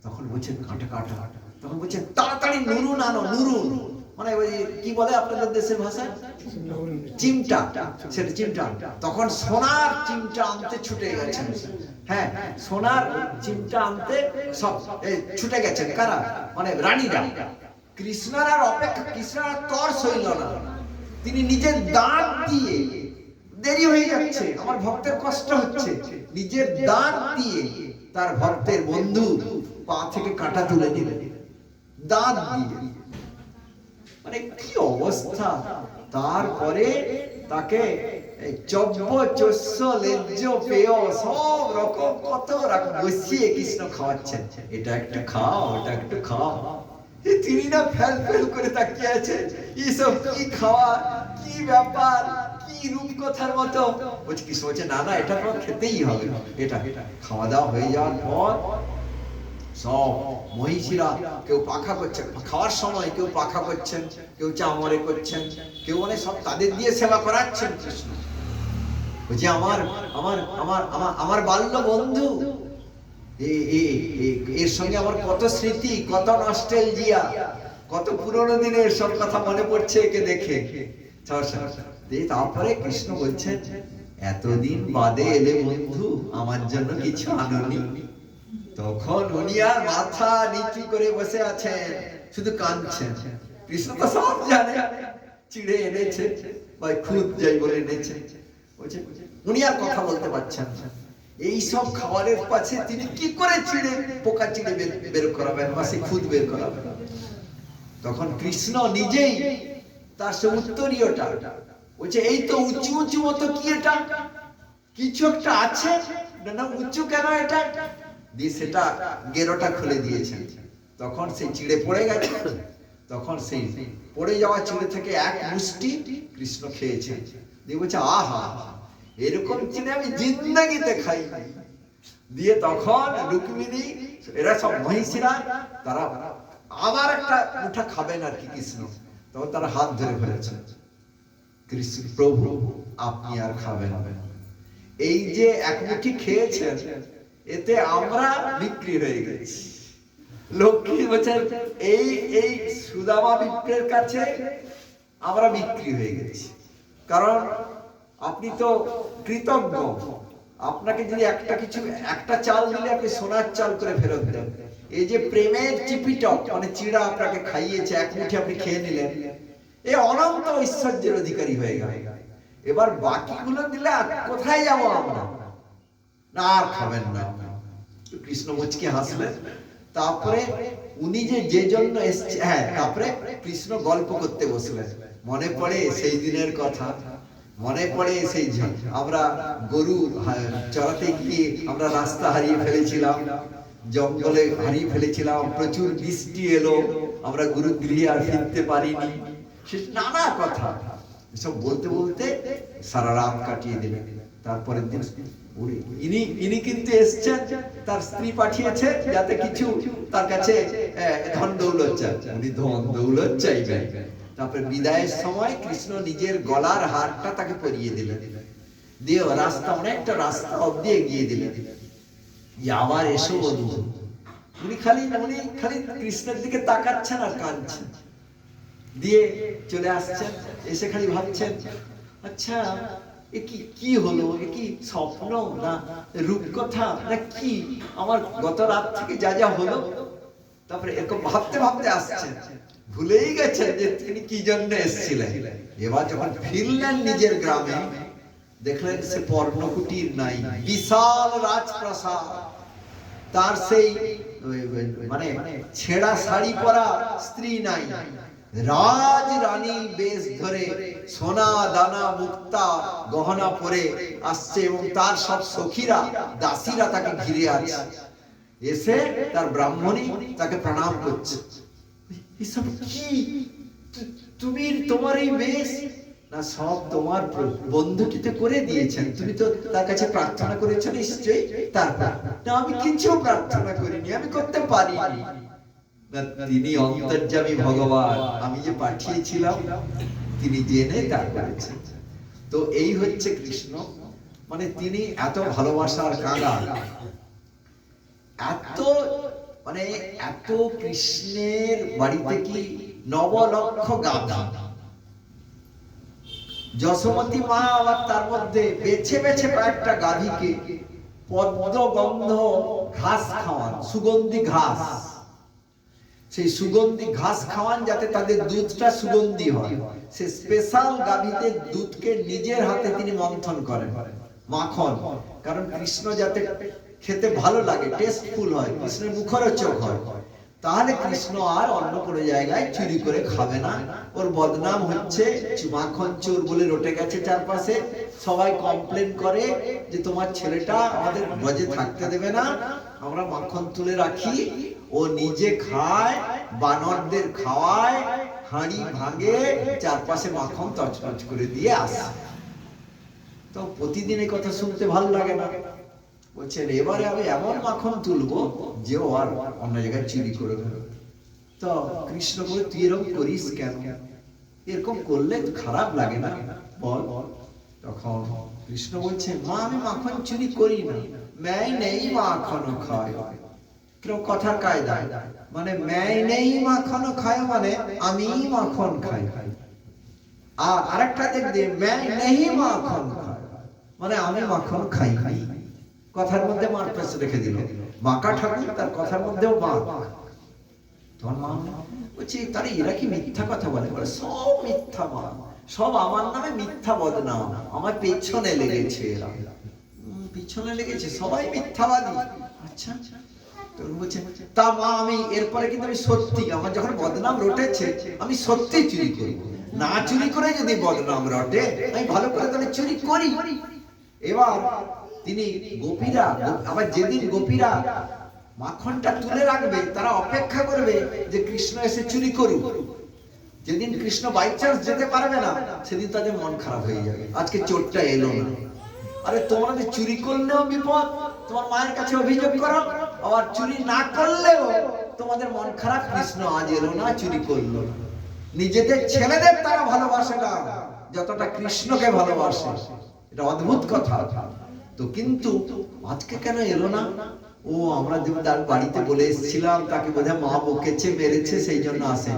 Speaker 1: তখন বলছেন কাঁটা কাঁটা। তখন বলছেন তাড়াতাড়ি নুরুন আনো, নুরুন মানে ওই কি বলে আপনাদের দেশের ভাষায়, চিমটা, সেটা চিমটা। তখন সোনার চিমটা আনতে ছুটে গেছেন। হ্যাঁ, সোনার চিমটা আনতে সব ছুটে গেছেন। কারা? মানে রানীরা। কৃষ্ণের আর অপেক্ষা, কৃষ্ণের আর তর সইল না। তিনি নিজের দাঁত দিয়ে, দেরি হয়ে যাচ্ছে, আমার ভক্তের কষ্ট হচ্ছে, নিজের দাঁত দিয়ে তার ভক্তের বন্ধু পা থেকে কাঁটা তুলে নিলেন, দাঁত দিয়ে। মানে কি অবস্থা। তারপরে তাকে চব্য-চস্য লেজ্জ পেয় সব রকম কত রকম বসিয়ে কৃষ্ণ খাওয়াচ্ছেন, এটা একটু খাও, ওটা একটু খাও। তিনি না ফেল ফেল করে তাকিয়ে আছে, এইসব কি খাওয়া, কি ব্যাপার, কি রূপকথার মতো। বলছে কৃষ্ণ বলছে, না না, এটা তো খেতেই হবে। এটা খাওয়া দাওয়া হয়ে যাওয়ার পর সব মহিষীরা কেউ পাখা করছেন, খাওয়ার সময় কেউ পাখা করছেন, কেউ চামড়ে করছেন, কেউ মানে সব তাদের দিয়ে সেবা করাচ্ছেন কৃষ্ণ। বলছে আমার আমার আমার আমার বাল্য বন্ধু, এর সঙ্গে আমার কত স্মৃতি, কত নস্টালজিয়া, কত পুরনো দিনের সব কথা মনে পড়ছে একে দেখে। তারপরে কৃষ্ণ বলছেন, এতদিন বাদে এলে বন্ধু, আমার জন্য কিছু আনোনি? তখন উনি আর মাথা নিচু করে বসে আছেন, শুধু কাঁদছেন। কৃষ্ণ তো সব জানে, চিড়ে এনেছে বা খুদ যাই বলে এনেছে। উনি আর কথা বলতে পারছেন না। এই সব খাবারের পাশে তিনি কি করে চিড়ে, পোকা চিড়ে বের করাবেন বা সে খুদ বের করাবেন? তখন কৃষ্ণ নিজেই তার সে উত্তরীয়টা বলছে, এই তো উঁচু উঁচু মতো, কি এটা, কিছু একটা আছে না, উঁচু কেন এটা দিয়ে সেটা গেরোটা খুলে দিয়েছেন। তখন সেই চিড়ে পড়ে গেছে। তখন সেই পড়ে যাওয়া চিড়ে থেকে এক মুষ্টি কৃষ্ণ খেয়েছে, দিয়ে বলছে, আহা, এরকম চিড়ে আমি জিন্দেগিতে খাই। দিয়ে তখন রুক্মিণী, এরা সব মহিষীরা, তারা আবার একটা মুঠা খাবেন আর কি কৃষ্ণ। তখন তারা হাত ধরে ফেলেছে, কৃষ্ণ প্রভু আপনি আর খাবেন না, এই যে এক মুঠি খেয়েছেন এতে আমরা বিক্রি হয়ে গেছি। লক্ষ্মী বলছেন, এই সুদামা বিপ্রের কাছে আমরা বিক্রি হয়ে গেছি, কারণ আপনি তো কৃতজ্ঞ, আপনাকে যদি একটা চাল দিলে আপনি সোনার চাল করে ফেরত দেন। এই যে প্রেমের চিপিটক মানে চিড়া আপনাকে খাইয়েছে, এক মুঠি আপনি খেয়ে নিলেন, এই অনন্ত ঐশ্বর্যের অধিকারী হয়ে গেল। এবার বাকিগুলো দিলে কোথায় যাবো আমরা? না আর খাবেন না। কৃষ্ণ মুচকি হাসলেন। তারপরে উনি যে জন্য এসছে, হ্যাঁ, তারপরে কৃষ্ণ গল্প করতে বসলেন। মনে পড়ে সেই দিনের কথা, মনে পড়ে সেই আমরা গরু চড়াতে গিয়ে আমরা রাস্তা হারিয়ে ফেলেছিলাম, জঙ্গলে হারিয়ে ফেলেছিলাম, প্রচুর বৃষ্টি এলো, আমরা গুরুগৃহে আর ফিরতে পারিনি, সে নানা কথা সব বলতে বলতে সারা রাত কাটিয়ে দিলেন। তারপরের দিন ইনি কিন্তু এসছেন, তার স্ত্রী পাঠিয়েছে যাতে কিছু তার কাছে ধন দৌলত চাই, উনি ধন দৌলত চাইবেন। তারপরে বিদায়ের সময় কৃষ্ণ নিজের গলার হারটা তাকে পরিয়ে দিলেন, দিয়ে রাস্তা অনেকটা রাস্তা অব্দি এগিয়ে দিলেন, আবার এসো বলু। উনি খালি কৃষ্ণের দিকে তাকাচ্ছেন আর কাঁদছেন, দিয়ে চলে আসছেন, এসে খালি ভাবছেন, আচ্ছা এ কি হলো, এ কি স্বপ্ন না রূপকথা না কি, আমার গত রাত থেকে যা যা হলো। তারপরে এরকম ভাবতে ভাবতে আসছেন, ভুলেই গেছেন যে তিনি কি জন্য এসেছিলেন। এবার যখন ফিরলেন নিজের গ্রামে, দেখলেন সে পর্ণকুটির নাই, বিশাল রাজপ্রাসাদ, তার সেই মানে ছেঁড়া শাড়ি পরা স্ত্রী নাই, রাজ রানী বেশ ধরে সোনা দানা মুক্তা গহনা পরে আসছে, এবং তার সব সখীরা দাসীরা তাকে ঘিরে আছে, এসে তার ব্রাহ্মণী তাকে প্রণাম করছে। এসব কি, তুমি তোমার এই বেশ? না, সব তোমার বন্ধুটিতে করে দিয়েছেন, তুমি তো তার কাছে প্রার্থনা করেছো নিশ্চয়ই। তারপর না, আমি কিছু প্রার্থনা করিনি, আমি করতে পারিনি। তিনি অন্তর্যামী ভগবান, আমি যে পাঠিয়েছিলাম তিনি জেনে তা করেছেন। তো এই হচ্ছে কৃষ্ণ, মানে তিনি এত ভালোবাসার কাঙাল, এত কৃষ্ণের বাড়িতে কি 9 লক্ষ গাধা, যশোমতী মা আবার তার মধ্যে বেছে বেছে কয়েকটা গাভীকে পদ্মগন্ধ ঘাস খাওয়ান, সুগন্ধি ঘাস, সেই সুগন্ধি ঘাস খাওয়ান যাতে তাদের দুধটা সুগন্ধি হয়। সে স্পেশাল গাভীদের দুধকে নিজের হাতে তিনি মন্থন করেন, মাখন, কারণ কৃষ্ণ যাতে খেতে ভালো লাগে, টেস্টফুল হয়, কৃষ্ণের মুখরোচক হয়। তাহলে কৃষ্ণ আর অন্য কোনো জায়গায় চুরি করে খাবে না। ওর বদনাম হচ্ছে, মাখন চোর বলে রটে গেছে চারপাশে, সবাই কমপ্লেন করে যে তোমার ছেলেটা আমাদের ব্রজে থাকতে দেবে না, আমরা মাখন তুলে রাখি, ও নিজে খায়, বানরদের খাওয়ায়, হাঁড়ি ভাঙে, চারপাশে মাখন তছনছ করে দিয়ে আসে। তো প্রতিদিন এই কথা শুনতে ভালো লাগে না, বলছেন এবারে আমি এমন মাখন তুলবো যে ও আর অন্য জায়গায় চুরি করে দেবে। তো কৃষ্ণ বলে, তুই এরকম করিস কেন? এরকম করলে খারাপ লাগে না বল? তখন কৃষ্ণ বলছে, মা আমি মাখন চুরি করি না, ম্যায় নেই মাখন খায়। কেউ কথার কায়দায়, মানে ম্যায় নেই মাখন খায় মানে আমি মাখন খাই, আর আরেকটা দেখবে ম্যায় নেই মাখন খায় মানে আমি মাখন খাই। কথার মধ্যে মার পেছে রেখে দিল, বাঁকা ঠাকুর তার কথার মধ্যেও বাঁক। তোমার মা বলছে, তাহলে এরা কি মিথ্যা কথা বলে? সব মিথ্যা, মা সব আমার নামে মিথ্যা বদনাম, আমার পেছনে লেগেছে, এরা পিছনে লেগেছে, সবাই মিথ্যাবাদী। আচ্ছা, বলছে তা মা আমি এরপরে কিন্তু আমি সত্যি, আমার যখন বদনাম রটেছে আমি সত্যি চুরি করি, না চুরি করে যদি বদনাম রটে আমি ভালো করে তাহলে চুরি করি। এবার তিনি গোপীরা, আবার যেদিন গোপীরা মাখনটা তুলে রাখবে তারা অপেক্ষা করবে যে কৃষ্ণ এসে চুরি করুক। যেদিন কৃষ্ণ বাই চান্স যেতে পারবে না সেদিন তাদের মন খারাপ হয়ে যাবে, আজকে চোরটা এলো না। আরে তোমরা যে চুরি করলেও বিপদ, তোমার মায়ের কাছে অভিযোগ করো, আবার চুরি না করলেও তোমাদের মন খারাপ, কৃষ্ণ আজ এলো না, চুরি করলো না। নিজেদের ছেলেদের তারা ভালোবাসে না যতটা কৃষ্ণকে ভালোবাসে, এটা অদ্ভুত কথা। তো কিন্তু আজকে কেন এলো না? ও আমরা তার বাড়িতে বলে এসেছিলাম, তাকে বোধহয় মা বকেছে, মেরেছে, সেই জন্য আসে।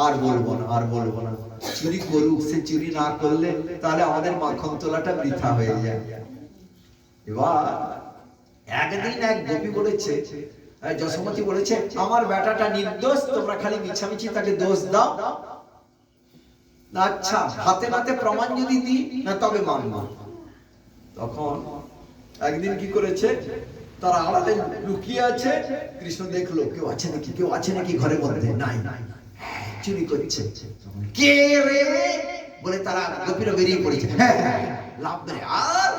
Speaker 1: আর বলবো না, আর বলবো না, চুরি করুক, সে চুরি না করলে তাহলে আমাদের মাখন তোলাটা বৃথা হয়ে যায়। এবার একদিন এক গোপী বলেছে, যশোমতী বলেছে, আমার বেটাটা নির্দোষ, তোমরা খালি মিছামিছি তাকে দোষ দাও। আচ্ছা, হাতে নাতে প্রমাণ যদি দিই না তবে মানব। তখন একদিন কি করেছে, তারা আড়ালে লুকিয়ে আছে, কৃষ্ণ দেখলো কেউ আছে নাকি, কেউ আছে নাকি ঘরের মধ্যে, নাই, চুরি করছে। কে রে বলে তারা গোপীরা বেরিয়ে পড়েছে, লাভ ধরে আর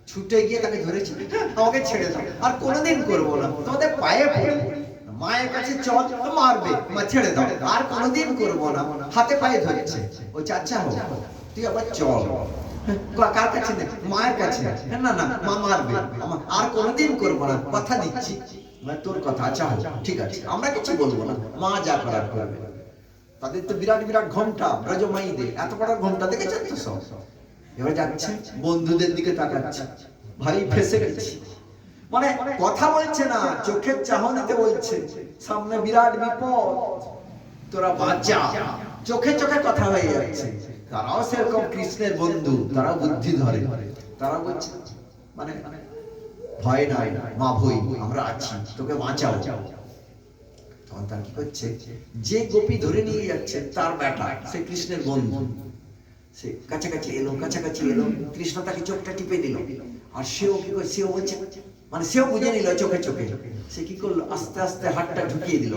Speaker 1: ছুটে গিয়ে তাকে ধরেছে, আমাকে ছেড়ে দাও, আর কোনোদিন করবো না, তোমাদের পায়ে পড়ে মায়ের কাছে চল, মারবে, মা ছেড়ে দাও, আর কোনোদিন করবো না, হাতে পায়ে ধরেছে। ও আচ্ছা হোক, তুই আবার চল, কার কাছে, মায়ের কাছে, না না মা মারবে, আর কোনোদিন করবো না, কথা দিচ্ছি, তোর কথা, আচ্ছা ঠিক আছে, আমরা কিছু বলবো না, মা যা করার করবে। তাদের তো বিরাট বিরাট ঘন্টা, ব্রজমাইদের এত বড় ঘন্টা দেখেছেন তো সব। এবার যাচ্ছে, বন্ধুদের দিকে তাকাচ্ছে, ভাই ফেসে গেছি, মানে কথা বলছে না, চোখের চাহনিতে বলছে সামনে বিরাট বিপদ, তোরা বাঁচা, চোখে চোখে কথা হয়ে যাচ্ছে। তারাও সেরকম কৃষ্ণের বন্ধু, তারাও বুদ্ধি ধরে, তারা বলছে মানে ভয় নাই মা, ভয়, আমরা আছি, তোকে বাঁচাও। তখন তার কি করছে, যে গোপী ধরে নিয়ে যাচ্ছে তার বেটা, সে কৃষ্ণের বন্ধু, সে কাছাকাছি এলো, কাছাকাছি এলো, কৃষ্ণ তাকে চোখটা টিপে দিল, আর সেও কি করে, সেও বলছে, মানে সেও বুঝে নিল চোখে চোখে, সে কি করলো, আস্তে আস্তে হাতটা ঢুকিয়ে দিল,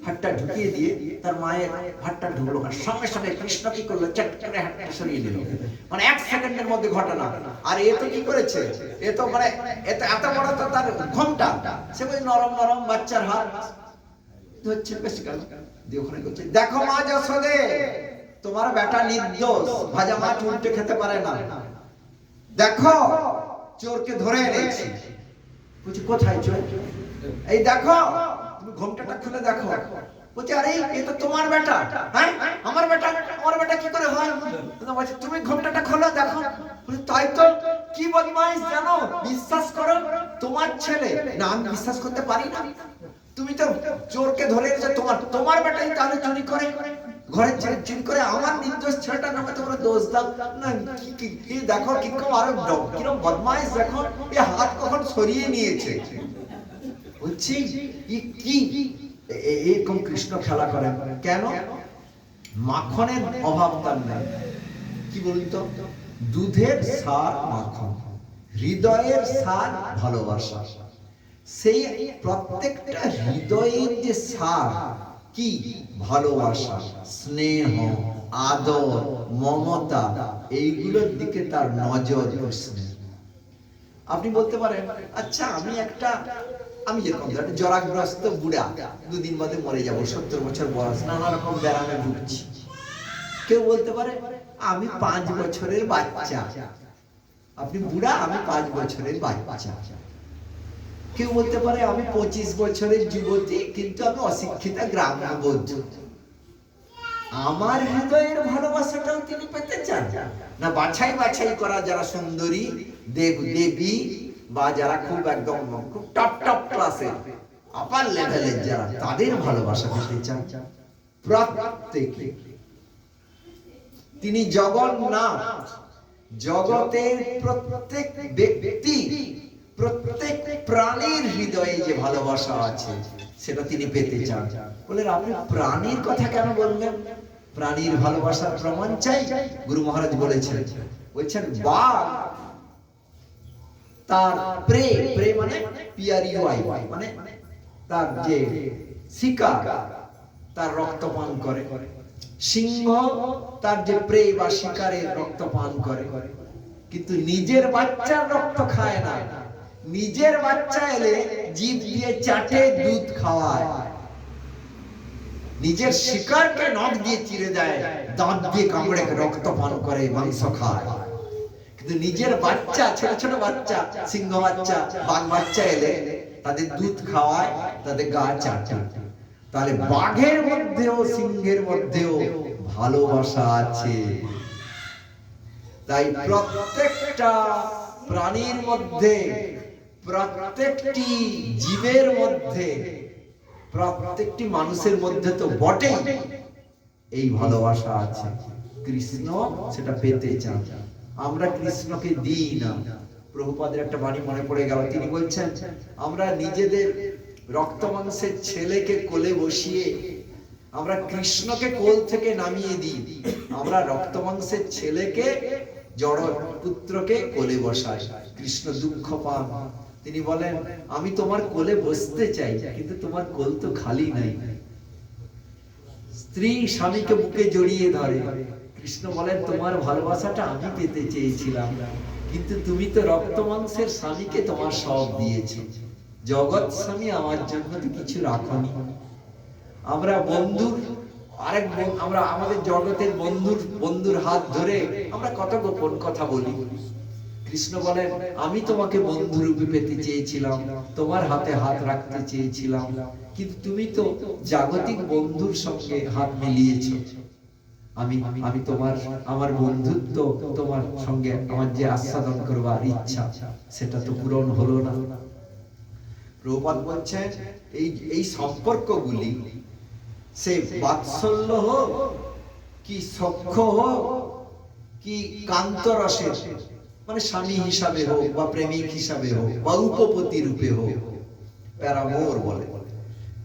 Speaker 1: হাতটা ঢুকিয়ে দিয়ে তার মায়ের হাতটা ঢুকলো, আর সঙ্গে সঙ্গে কৃষ্ণ কি করলো, চট করে হাতটা সরিয়ে দিল, মানে 1 সেকেন্ডের মধ্যে ঘটনা। আর এ তো কি করেছে, এ তো মানে এত বড় তো তার ঘন্টা, সে বলে নরম নরম বাচ্চার হাত ধরছে, বেশি কাল দিয়ে ওখানে করছে, দেখো মা যশোদে, তোমার বেটা নির্দোষ, ভাজা মাছ উল্টে খেতে পারে না, দেখো চোরকে ধরে এনেছি। বলছি কোথায় চোর, এই দেখো, তুমি ঘোমটাটা খুলে দেখো। বলছে আরে এ তো তোমার বেটা, হ্যাঁ আমার বেটা, আমার বেটা কি করে হয়, বলছে তুমি ঘোমটাটা খোলো দেখো। বলে তাই তো, কি বদমাইশ জানো, বিশ্বাস করো তোমার ছেলে, না আমি বিশ্বাস করতে পারি না, তুমি তো চোরকে ধরে এনেছো, তোমার বেটাই তাহলে চুরি করে, ঘরে চুরি করে, আমার নির্দোষ ছেলেটার নামে তোমরা দোষ দাও না, কি দেখো কিরকম, আরো কিরকম বদমাইশ দেখো, এই হাত কখন সরিয়ে নিয়েছে। বলছি কি এরকম কৃষ্ণ খেলা করে কেন, মাখনের অভাব তার নেই, কি বলুন তো, দুধের স্বাদ মাখন, হৃদয়ের স্বাদ ভালোবাসা, সেই প্রত্যেকটা হৃদয়ের যে স্বাদ কি, ভালোবাসা, স্নেহ, আদর, মমতা, এইগুলোর দিকে তার নজর কৃষ্ণের। আপনি বলতে পারেন আচ্ছা আমি যেরকম জরাগ্রস্ত বুড়া, 2 দিন বাদে মরে যাবো, 70 বছর বয়স, নানা রকম ব্যারামে ভুগছি। কেউ বলতে পারে আমি 5 বছরের বাচ্চা, আপনি বুড়া, আমি 5 বছরের বাচ্চা। কেউ বলতে পারে আমি 25 বছরের যুবতী, কিন্তু আমি অশিক্ষিতা গ্রাম্যবধূ। আমার হৃদয়ের ভালোবাসাটাও তিনি পেতে চান না, বাছাই বাছাই করা যারা সুন্দরী দেবী, বা যারা খুব একদম খুব টপ টপ ক্লাসের আপার লেভেলের যারা, তাদের ভালোবাসা পেতে চান প্রত্যেকে। তিনি জগন্নাথ, জগতের প্রত্যেক ব্যক্তি, প্রত্যেক প্রাণীর হৃদয়ে যে ভালোবাসা আছে সেটা তিনি পেতে চান। বলে আপনি প্রাণীর কথা কেন বললেন, প্রাণীর ভালোবাসার প্রমাণ চাই। গুরু মহারাজ বলছেন বাঘ তার প্রে মানে পিআরইউআই, মানে তার যে শিকার, তার রক্ত পান করে। সিংহ তার যে প্রে বা শিকারের রক্ত পান করে, কিন্তু নিজের বাচ্চার রক্ত খায় না। নিজের বাচ্চা এলে জিভ দিয়ে চাটে, দুধ খাওয়ায়, নিজের শিকারকে নখ দিয়ে চিরে দেয়, দাঁত দিয়ে কামড়ে রক্ত পান করে, মাংস খায়। কিন্তু নিজের বাচ্চা, ছোট ছোট বাচ্চা, সিংহ বাচ্চা, বাঘ বাচ্চা এলে তাদের দুধ খাওয়ায়, তাদের গা চাটে। তাহলে বাঘের মধ্যেও সিংহের মধ্যেও ভালোবাসা আছে। তাই প্রত্যেকটা প্রাণীর মধ্যে, প্রত্যেকটি জীবের মধ্যে, প্রত্যেকটি মানুষের মধ্যে তো বটেই এই ভালোবাসা আছে। কৃষ্ণ সেটা পেতে চান, আমরা কৃষ্ণকে দিই না। প্রভুপাদের একটা বাণী মনে পড়ে গেল। তিনি বলছেন, আমরা নিজেদের রক্ত মাংসের ছেলেকে কোলে বসিয়ে আমরা কৃষ্ণকে কোল থেকে নামিয়ে দিই, আমরা রক্ত মাংসের ছেলেকে জড় পুত্রকে কোলে বসাই, কৃষ্ণ দুঃখ পান। তিনি বলেন, আমি তোমার কোলে বসতে চাই, কিন্তু তোমার কোল তো খালি নাই। স্ত্রী স্বামীকে বুকে জড়িয়ে ধরে, কৃষ্ণ বলেন, তোমার ভালোবাসাটা আমি পেতে চেয়েছিলাম, কিন্তু তুমি তো রক্ত মাংসের স্বামীকে তোমার সব দিয়েছো, জগৎ স্বামী আমার জন্য তো কিছু রাখনি। আমরা বন্ধুর আমরা আমাদের জগতের বন্ধুর হাত ধরে আমরা কত গোপন কথা বলি। কৃষ্ণ বলেন, আমি তোমাকে বন্ধু রূপে পেতে চেয়েছিলাম, তোমার হাতে হাত রাখতে চেয়েছিলাম, কিন্তু তুমি তো জাগতিক বন্ধুর সঙ্গে হাত মিলিয়েছো। আমি আমার বন্ধুত্ব তোমার সঙ্গে আমার যে আস্বাদন করবার ইচ্ছা, সেটা তো পূরণ হলো না। প্রভুপাদ বলছেন, এই সম্পর্কগুলি সে বাৎসল্য হোক কি সখ্য হোক কি কান্তরসের, মানে স্বামী হিসাবে হোক বা প্রেমিক হিসাবে হোক বা উপপতি রূপে হোক, প্যারামোর বলে,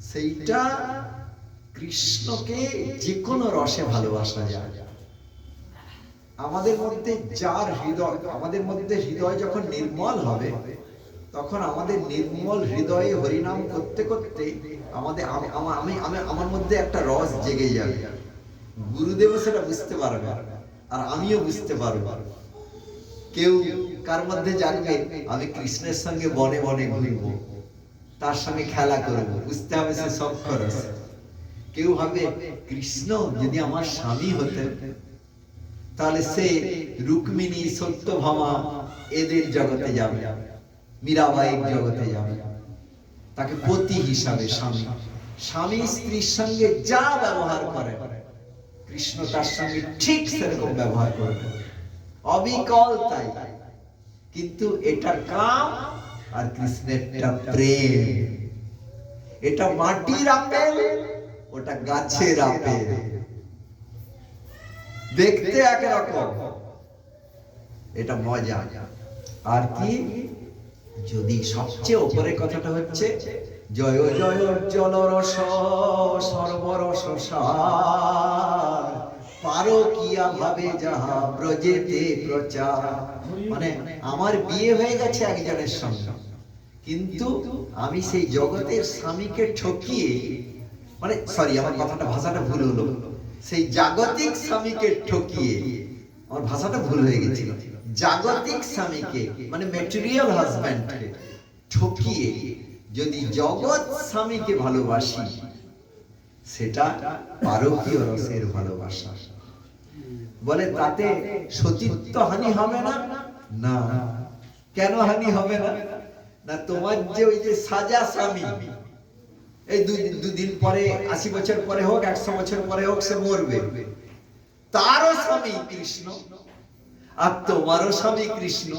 Speaker 1: সেইটা কৃষ্ণকে যে কোনো রসে ভালোবাসা যায়। আমাদের মধ্যে হৃদয় যখন নির্মল হবে, তখন আমাদের নির্মল হৃদয়ে হরিনাম করতে করতে আমার মধ্যে একটা রস জেগে যাবে। গুরুদেবও সেটা বুঝতে পারবে আর আমিও বুঝতে পারবো। কেউ কার মধ্যে জাগবে, আমি কৃষ্ণের সঙ্গে বনে বনে ঘুরবো, তার সঙ্গে খেলা করবো, বুঝতে হবে সে সখ্য রস। কেউ ভাবে, কৃষ্ণ যদি আমার স্বামী হতেন, তাহলে সে রুক্মিণী সত্যভামা এদের জগতে যাবে, মীরাবাইয়ের জগতে যাবে, তাকে পতি হিসাবে স্বামী স্ত্রীর সঙ্গে যা ব্যবহার করে, কৃষ্ণ তার সঙ্গে ঠিক সেরকম ব্যবহার করবে, অবিকল তাই। কিন্তু এটা কাম আর কৃষ্ণেরটা প্রেম। এটা মাটির আপেল, ওটা গাছের আপেল, দেখতে একরকম, এটা মজা। আর কি, যদি সবচেয়ে উপরের কথাটা হচ্ছে, জয় জয় জলরস সর্বরস সার, পারকিয়া ভাবে যাহা ব্রজেতে প্রচার। মানে আমার বিয়ে হয়ে গেছে একজনের সঙ্গে, কিন্তু আমি সেই জগতের স্বামীকে ঠকিয়ে, মানে সরি আমার ভাষাটা ভুল হলো, সেই জাগতিক স্বামীকে ঠকিয়ে, আমার ভাষাটা ভুল হয়ে গেছিল, জাগতিক স্বামীকে মানে ম্যাটেরিয়াল হাজব্যান্ডকে ঠকিয়ে যদি জগৎ স্বামীকে ভালোবাসি, সেটা পারকীয় রসের ভালোবাসা। বলে তাতে সতীত্ব হানি হবে না? না। কেন হানি হবে না? না, তোমার যে ওই যে সাজা স্বামী, এই দুদিন পরে, 80 বছর পরে হোক, 100 বছর পরে হোক, সে মরবে, তারও স্বামী কৃষ্ণ, আর তোমারও স্বামী কৃষ্ণ,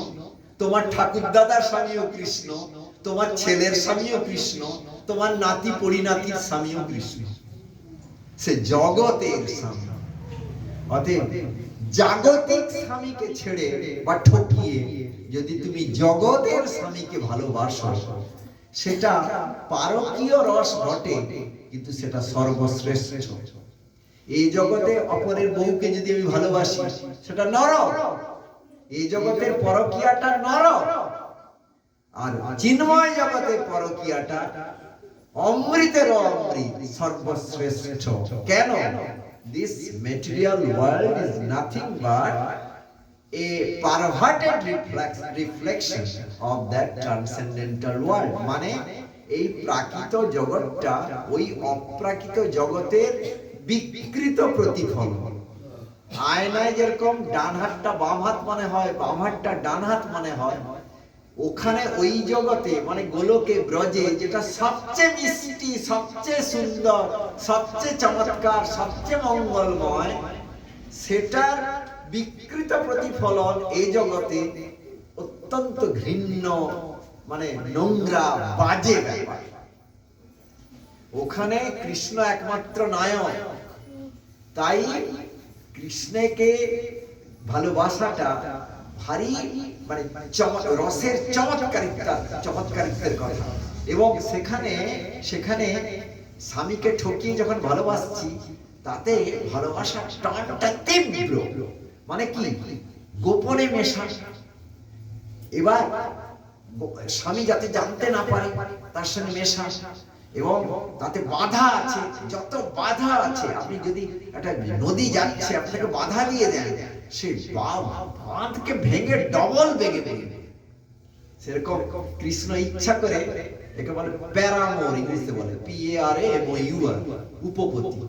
Speaker 1: তোমার ঠাকুর দাদার স্বামীও কৃষ্ণ, তোমার ছেলের স্বামীও কৃষ্ণ, তোমার নাতি পরিনাতির স্বামীও কৃষ্ণ, সে জগতের স্বামী। অতএব জাগতিক স্বামীকে ছেড়ে বা ঠকিয়ে যদি তুমি জগতের স্বামীকে ভালোবাসো, সেটা পারকীয় রস ঘটে, কিন্তু সেটা সর্বশ্রেষ্ঠ। এই জগতে অপরের বউকে যদি আমি ভালোবাসি, সেটা নরক। এই জগতের পরকীয়াটা নরক, আর চিন্ময় জগতের পরকীয়াটা অমৃতের অমৃত, সর্বশ্রেষ্ঠ। কেন? This material world is nothing but a perverted reflection of that transcendental world. মানে এই প্রাকৃত জগৎটা ওই অপ্রাকৃত জগতের বিকৃত প্রতিফলন। আয়নায় যেরকম ডান হাতটা বাম হাত মনে হয়, বাম হাতটা ডান হাত মনে হয়, ওখানে ওই জগতে মানে গোলকে ব্রজে, যেটা সবচেয়ে মিষ্টি, সবচেয়ে সুন্দর, সবচেয়ে চমৎকার, সবচেয়ে মঙ্গলময়, সেটার বিকৃত প্রতিফলন এই জগতে অত্যন্ত ঘৃণ্য, মানে নোংরা, বাজে ব্যাপার। ওখানে কৃষ্ণ একমাত্র নায়ক। তাই কৃষ্ণকে ভালোবাসাটা ভারী
Speaker 2: মানে রসের চমৎকারিত্বের কথা। এবং সেখানে স্বামীকে ঠকিয়ে যখন ভালোবাসছি, তাতে ভালোবাসার টানটা তীব্র, মানে কি গোপনে মেশা। এবার স্বামী যাতে জানতে না পারে তার সঙ্গে মেশা, এবং তাতে বাধা আছে, যত বাধা আছে, আপনি যদি একটা নদী যাচ্ছে আপনাকে বাধা দিয়ে দেন, সে বাঁধকে ভেঙে ডবল বেগে বেগে। সেরকম কৃষ্ণ ইচ্ছা করে, একে বলে প্যারামোর, ইংলিশে বলে PARAMOUR, উপপতি।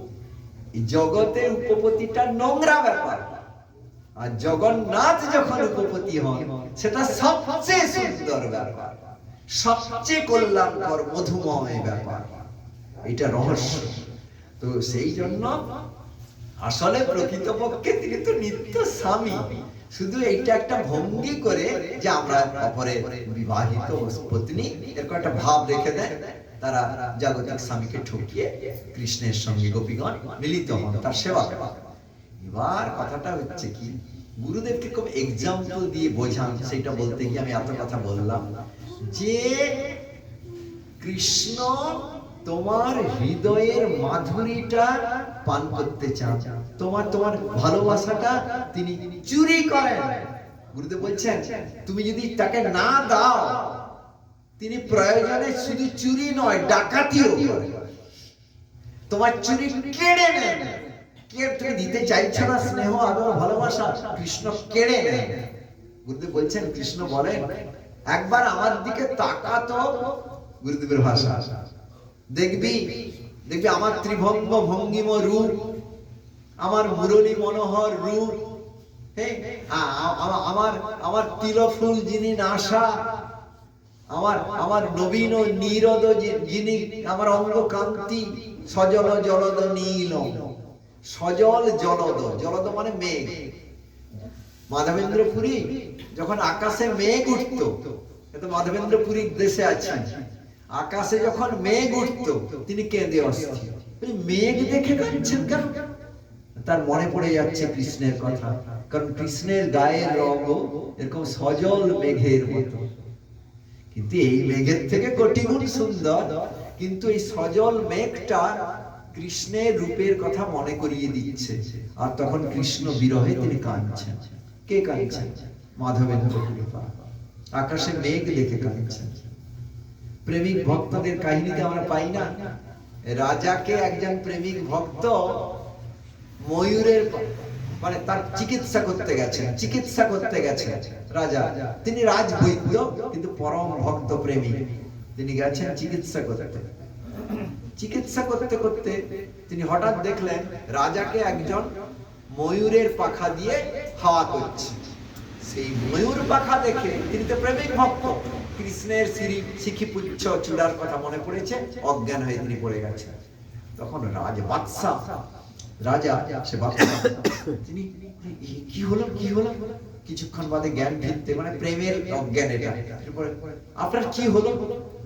Speaker 2: জগতের উপপতিটা নোংরা ব্যাপার, আর জগন্নাথ যখন উপপতি হন সেটা সবচেয়ে সুন্দর ব্যাপার, সবচেয়ে কল্যাণকর মধুময় ব্যাপার, এটা রহস্য। তো সেই জন্য আসলে প্রকৃতপক্ষে তিনি তো নিত্য স্বামী, শুধু এইটা একটা ভঙ্গি করে যে আমরা অপরের বিবাহিত পত্নী, এরকম একটা ভাব রেখে দেয়। তারা জাগতিক স্বামীকে ঠকিয়ে কৃষ্ণের সঙ্গে গোপীগণ মিলিত হন, তার সেবা করেন। এবার কথাটা হচ্ছে কি, গুরুদেবকে খুব এক্সাম্পল দিয়ে বোঝান, সেটা বলতে গিয়ে আমি এত কথা বললাম যে কৃষ্ণ তোমার হৃদয়ের মাধুরীটা পান করতে চান, তোমার ভালোবাসাটা তিনি চুরি করেন। গুরুদেব বলছেন তুমি যদি তাকে না দাও, তিনি প্রয়োজনে শুধু চুরি নয় ডাকাতিও করেন, তোমার চুরি কেড়ে নেন। তুমি দিতে চাইছো না স্নেহ আদর ভালোবাসা, কৃষ্ণ কেড়ে নেন। গুরুদেব বলছেন, কৃষ্ণ বলেন একবার আমার দিকে তাকাতো, গুরুদেবের ভাষা, দেখবি আমার ত্রিভঙ্গ ভঙ্গিম রূপ, আমার মুরলী মনোহর রূপ, আমার তিলফুল যিনি নাসা, আমার নবীন ও নীরদ যিনি, আমার অঙ্গ কান্তি, সজল জলদ নীল, সজল জলদ মানে মেঘ। মাধবেন্দ্রপুরী যখন আকাশে মেঘ উঠত, মাধবেন্দ্রপুরীর দেশে আছে, আকাশে যখন মেঘ উঠত তিনি কেঁদে অস্থির। মেঘ দেখে কাঁদছেন কেন? তার মনে পড়ে যাচ্ছে কৃষ্ণের কথা, কারণ কৃষ্ণের গায়ের রঙ এরকম সজল মেঘের মতো, কিন্তু এই মেঘের থেকে কোটি গুণ সুন্দর। কিন্তু এই সজল মেঘটা কৃষ্ণের রূপের কথা মনে করিয়ে দিচ্ছে, আর তখন কৃষ্ণ বিরহে তিনি কাঁদছেন। কে কাঁদছেন? মাধবেন্দ্র পুরী। আকাশে মেঘ দেখে কাঁদছেন। প্রেমিক ভক্তদের কাহিনীতে আমরা পাই না, রাজাকে একজন প্রেমিক ভক্ত ময়ূরের মানে তার চিকিৎসা করতে গেছেন রাজা। তিনি রাজবৈদ্য কিন্তু পরম ভক্ত প্রেমিক, তিনি গেছেন চিকিৎসা করতে তিনি হঠাৎ দেখলেন রাজাকে একজন ময়ূরের পাখা দিয়ে হাওয়া করছে। সেই ময়ূর পাখা দেখে, তিনি তো প্রেমিক ভক্ত, কৃষ্ণের শিখিপুচ্ছ চূড়ার কথা মনে পড়েছে, অজ্ঞান হয়ে তিনি পড়ে গেছেন। তখন রাজা সে বাদশা, তিনি কি হলো কিছুক্ষণ বাদে জ্ঞান ফিরতে, মানে প্রেমের অজ্ঞান এটা। আপনার কি হলো?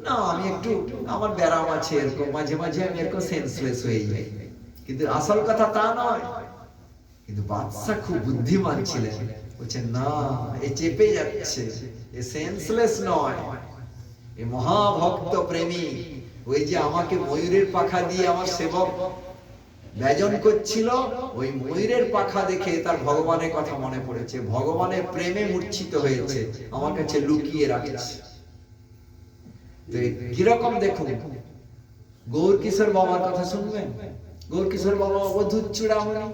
Speaker 2: না, আমি একটু আমার ব্যারাম আছে, এরকম মাঝে মাঝে আমি এরকম সেন্সলেস হয়ে যাই, কিন্তু আসল কথা তা নয়। কিন্তু বাদশা খুব বুদ্ধিমান ছিলেন, বলছেন না, এ চেপে যাচ্ছে, এ সেন্সলেস নয়, এ মহাভক্ত প্রেমী। ওই যে আমাকে ময়ূরের পাখা দিয়ে আমার সেবক ব্যজন করছিল, ওই ময়ূরের পাখা দেখে তার ভগবানের কথা মনে পড়েছে, ভগবানের প্রেমে মূর্ছিত হয়েছে, আমার কাছে লুকিয়ে রাখছে। কিরকম দেখুন, গৌর কিশোর বাবার কথা শুনবেন। গৌর কিশোর বাবা অবধূত চূড়ামণি,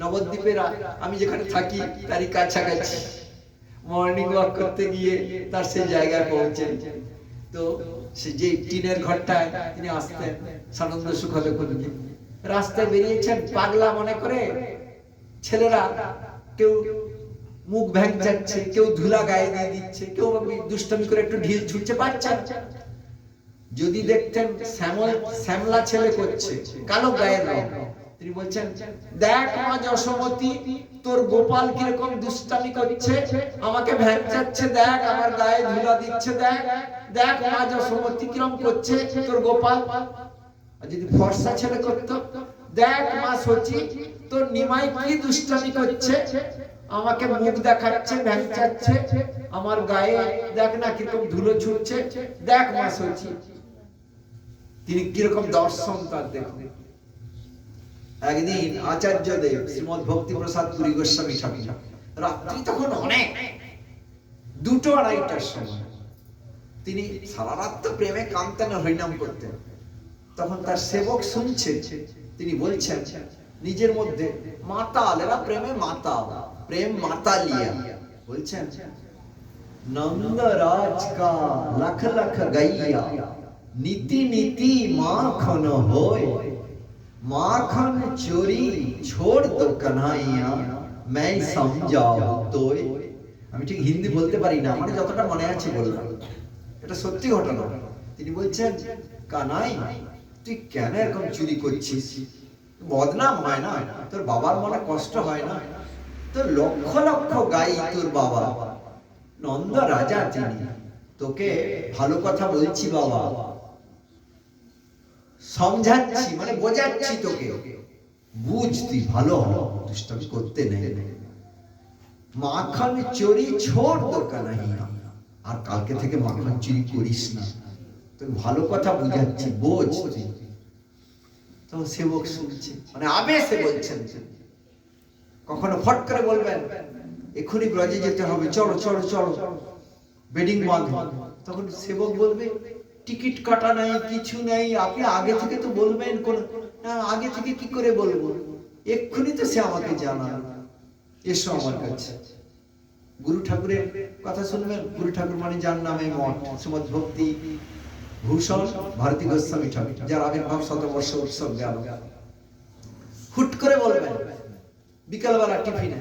Speaker 2: নবদ্বীপের আমি যেখানে থাকি তারই কাছাকাছি। মর্নিং ওয়াক করতে গিয়ে তার সেই জায়গায় পৌঁছেন, তো সে যে টিনের ঘরটায় তিনি আসতেন সানন্দ সুখদে খুঁজে, রাস্তায় বেরিয়েছেন, পাগলা মনে করে ছেলেরা কেউ মুখ ভ্যাংচাচ্ছে, কেউ ধুলা গায়ে দিয়ে দিচ্ছে, কেউ দুষ্টামি করে একটু ঢিল ছুটছে বাচ্চা। যদি দেখতেন শ্যামলা ছেলে করছে, কালো গায়ের রং, তিনি বলছেন, দেখ মা যশোমতী, তোর গোপাল কিরকম দুষ্টামি করছে, আমাকে ভ্যাংচাচ্ছে, দেখ আমার গায়ে ধুলা দিচ্ছে, দেখ মা যশোমতী কিরকম করছে তোর গোপাল। আর যদি ফর্সা ছেলে করতো, দেখ মা সচি, তোর নিমাই কি দুষ্টামি করছে, আমাকে মুখ দেখাচ্ছে, ভ্যাংচাচ্ছে, আমার গায়ে দেখ না কিরকম ধুলো ছুটছে, দেখ মা সচি। তিনি কিরকম দর্শন তার দেখুন। একদিন আচার্যদেব শ্রীমৎ ভক্তি প্রসাদ পুরী গোস্বামী ঠাকুর, রাত্রি তখন অনেক 2-2:30টার সময়, তিনি সারা রাত তো প্রেমে কামতেন, হরিনাম করতেন। তখন তার সেবক শুনছে, তিনি বলছেন নিজের মধ্যে, মাতাল, এরা প্রেমে মাতাল, প্রেম মাতালিয়া। বলছেন, নন্দরাজ কা লখ লখ গাইয়া, নীতি নীতি মাখন হয়, মাখন চোরি ছোড় দো কানাইয়া, मैं समझाओ তোয়। আমি ঠিক হিন্দি বলতে পারি না, আমার যতটা মনে আছে বললাম, এটা সত্যি ঘটনা। তিনি বলছেন, কানাই তুই কেন এরকম চুরি করছিস? বদনাম হয় না? তোর বাবার মনে কষ্ট হয় না? তোর লক্ষ লক্ষ গাই তোর বাবা, নন্দ রাজা তিনি, তোকে ভালো কথা বলছি বাবা, সমঝাচ্ছি, মানে বোঝাচ্ছি তোকে, বুঝ, তুই ভালো হ, দুষ্টামি করতে নেই, মাখন চুরি ছোড় দো কানাইয়া, আর কালকে থেকে মাখন চুরি করিস না, তোকে ভালো কথা বুঝাচ্ছি, বোঝ। তো সেবক শুনছে, মানে আবেশে বলছেন, কখনো ফট করে বলবেন এক্ষুনি ব্রজে যেতে হবে, চলো চলো চলো, বেডিং বাঁধো। তখন সেবক বলবে, টিকিট কাটা নাই, কিছু নাই, আপনি আগে থেকে তো বলবেন। কোন না, আগে থেকে কি করে বলবো, এক্ষুনি তো সে আমাকে জানান, এসো আমার কাছে। গুরু ঠাকুরের কথা শুনবেন, গুরু ঠাকুর মানে যার নামে মঠ, শ্রীমৎ ভক্তি ভূষণ ভারতী গোস্বামী ঠাকুর, যার আবির্ভাব 100 উৎসব গেল। হুট করে বলবেন বিকালবেলা টিফিনে,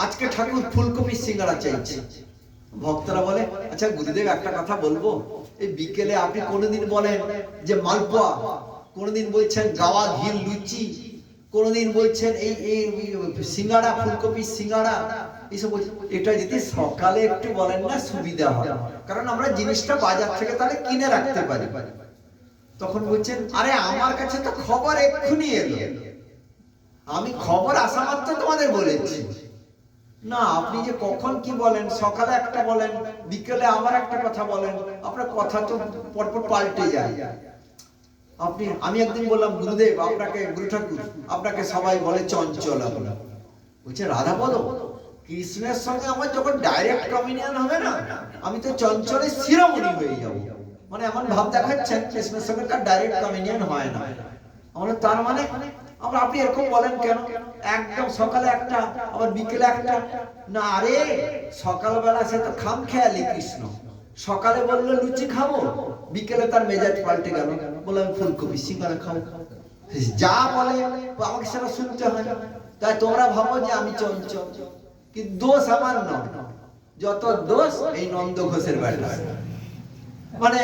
Speaker 2: আজকে ঠাকুর ফুলকপি সিঙ্গাড়া চাইছে। ভক্তরা বলে, আচ্ছা গুরুদেব একটা কথা বলবো, এই বিকেলে আপনি কোনোদিন বলেন যে মালপোয়া, কোনোদিন বলছেন গাওয়া ঘি লুচি, কোনোদিন বলছেন এই সিঙ্গাড়া, ফুলকপি সিঙ্গাড়া, এইসব বলছেন। এটা যদি সকালে একটু বলেন না, সুবিধা হয়, কারণ আমরা জিনিসটা বাজার থেকে তাহলে কিনে রাখতে পারি। তখন বলছেন, আরে আমার কাছে তো খবর এক্ষুনি এলো, আমি খবর আসা মাত্র তোমাদের বলেছি। না, আপনি যে কখন কি বলেন, সকালে একটা বলেন, বিকেলে আমার একটা কথা বলেন, আপনার কথা তো পরপর পাল্টে যায়। আপনি, আমি একদিন বললাম, গুরুদেব আপনাকে, গুরু ঠাকুর আপনাকে সবাই বলে চঞ্চল। বলছে, রাধাপদ, কৃষ্ণের সঙ্গে আমার যখন ডাইরেক্ট কমিউনিয়ন হবে না, আমি তো চঞ্চলের শিরোমণি হয়ে যাবো। মানে এমন ভাব দেখাচ্ছেন কৃষ্ণের সঙ্গে তার ডাইরেক্ট কমিউনিয়ন হয় না। আমরা তার মানে আমরা, আপনি এরকম বলেন কেন, একদম সকালে একটা আবার বিকেলে একটা? না, আরে সকালবেলা সে তো খাম খেয়ালি কৃষ্ণ, সকালে বললো লুচি খাবো, বিকেলে তার মেজাজ পাল্টে গেল, বললাম ফুলকপি সিঙ্গাড়া খাবো। যা বলে আমাকে সেটা শুনতে হয়। তাই তোমরা ভাবো যে আমি চঞ্চল, কিন্তু দোষ আমার নয়, যত দোষ এই নন্দ ঘোষের বেটা। মানে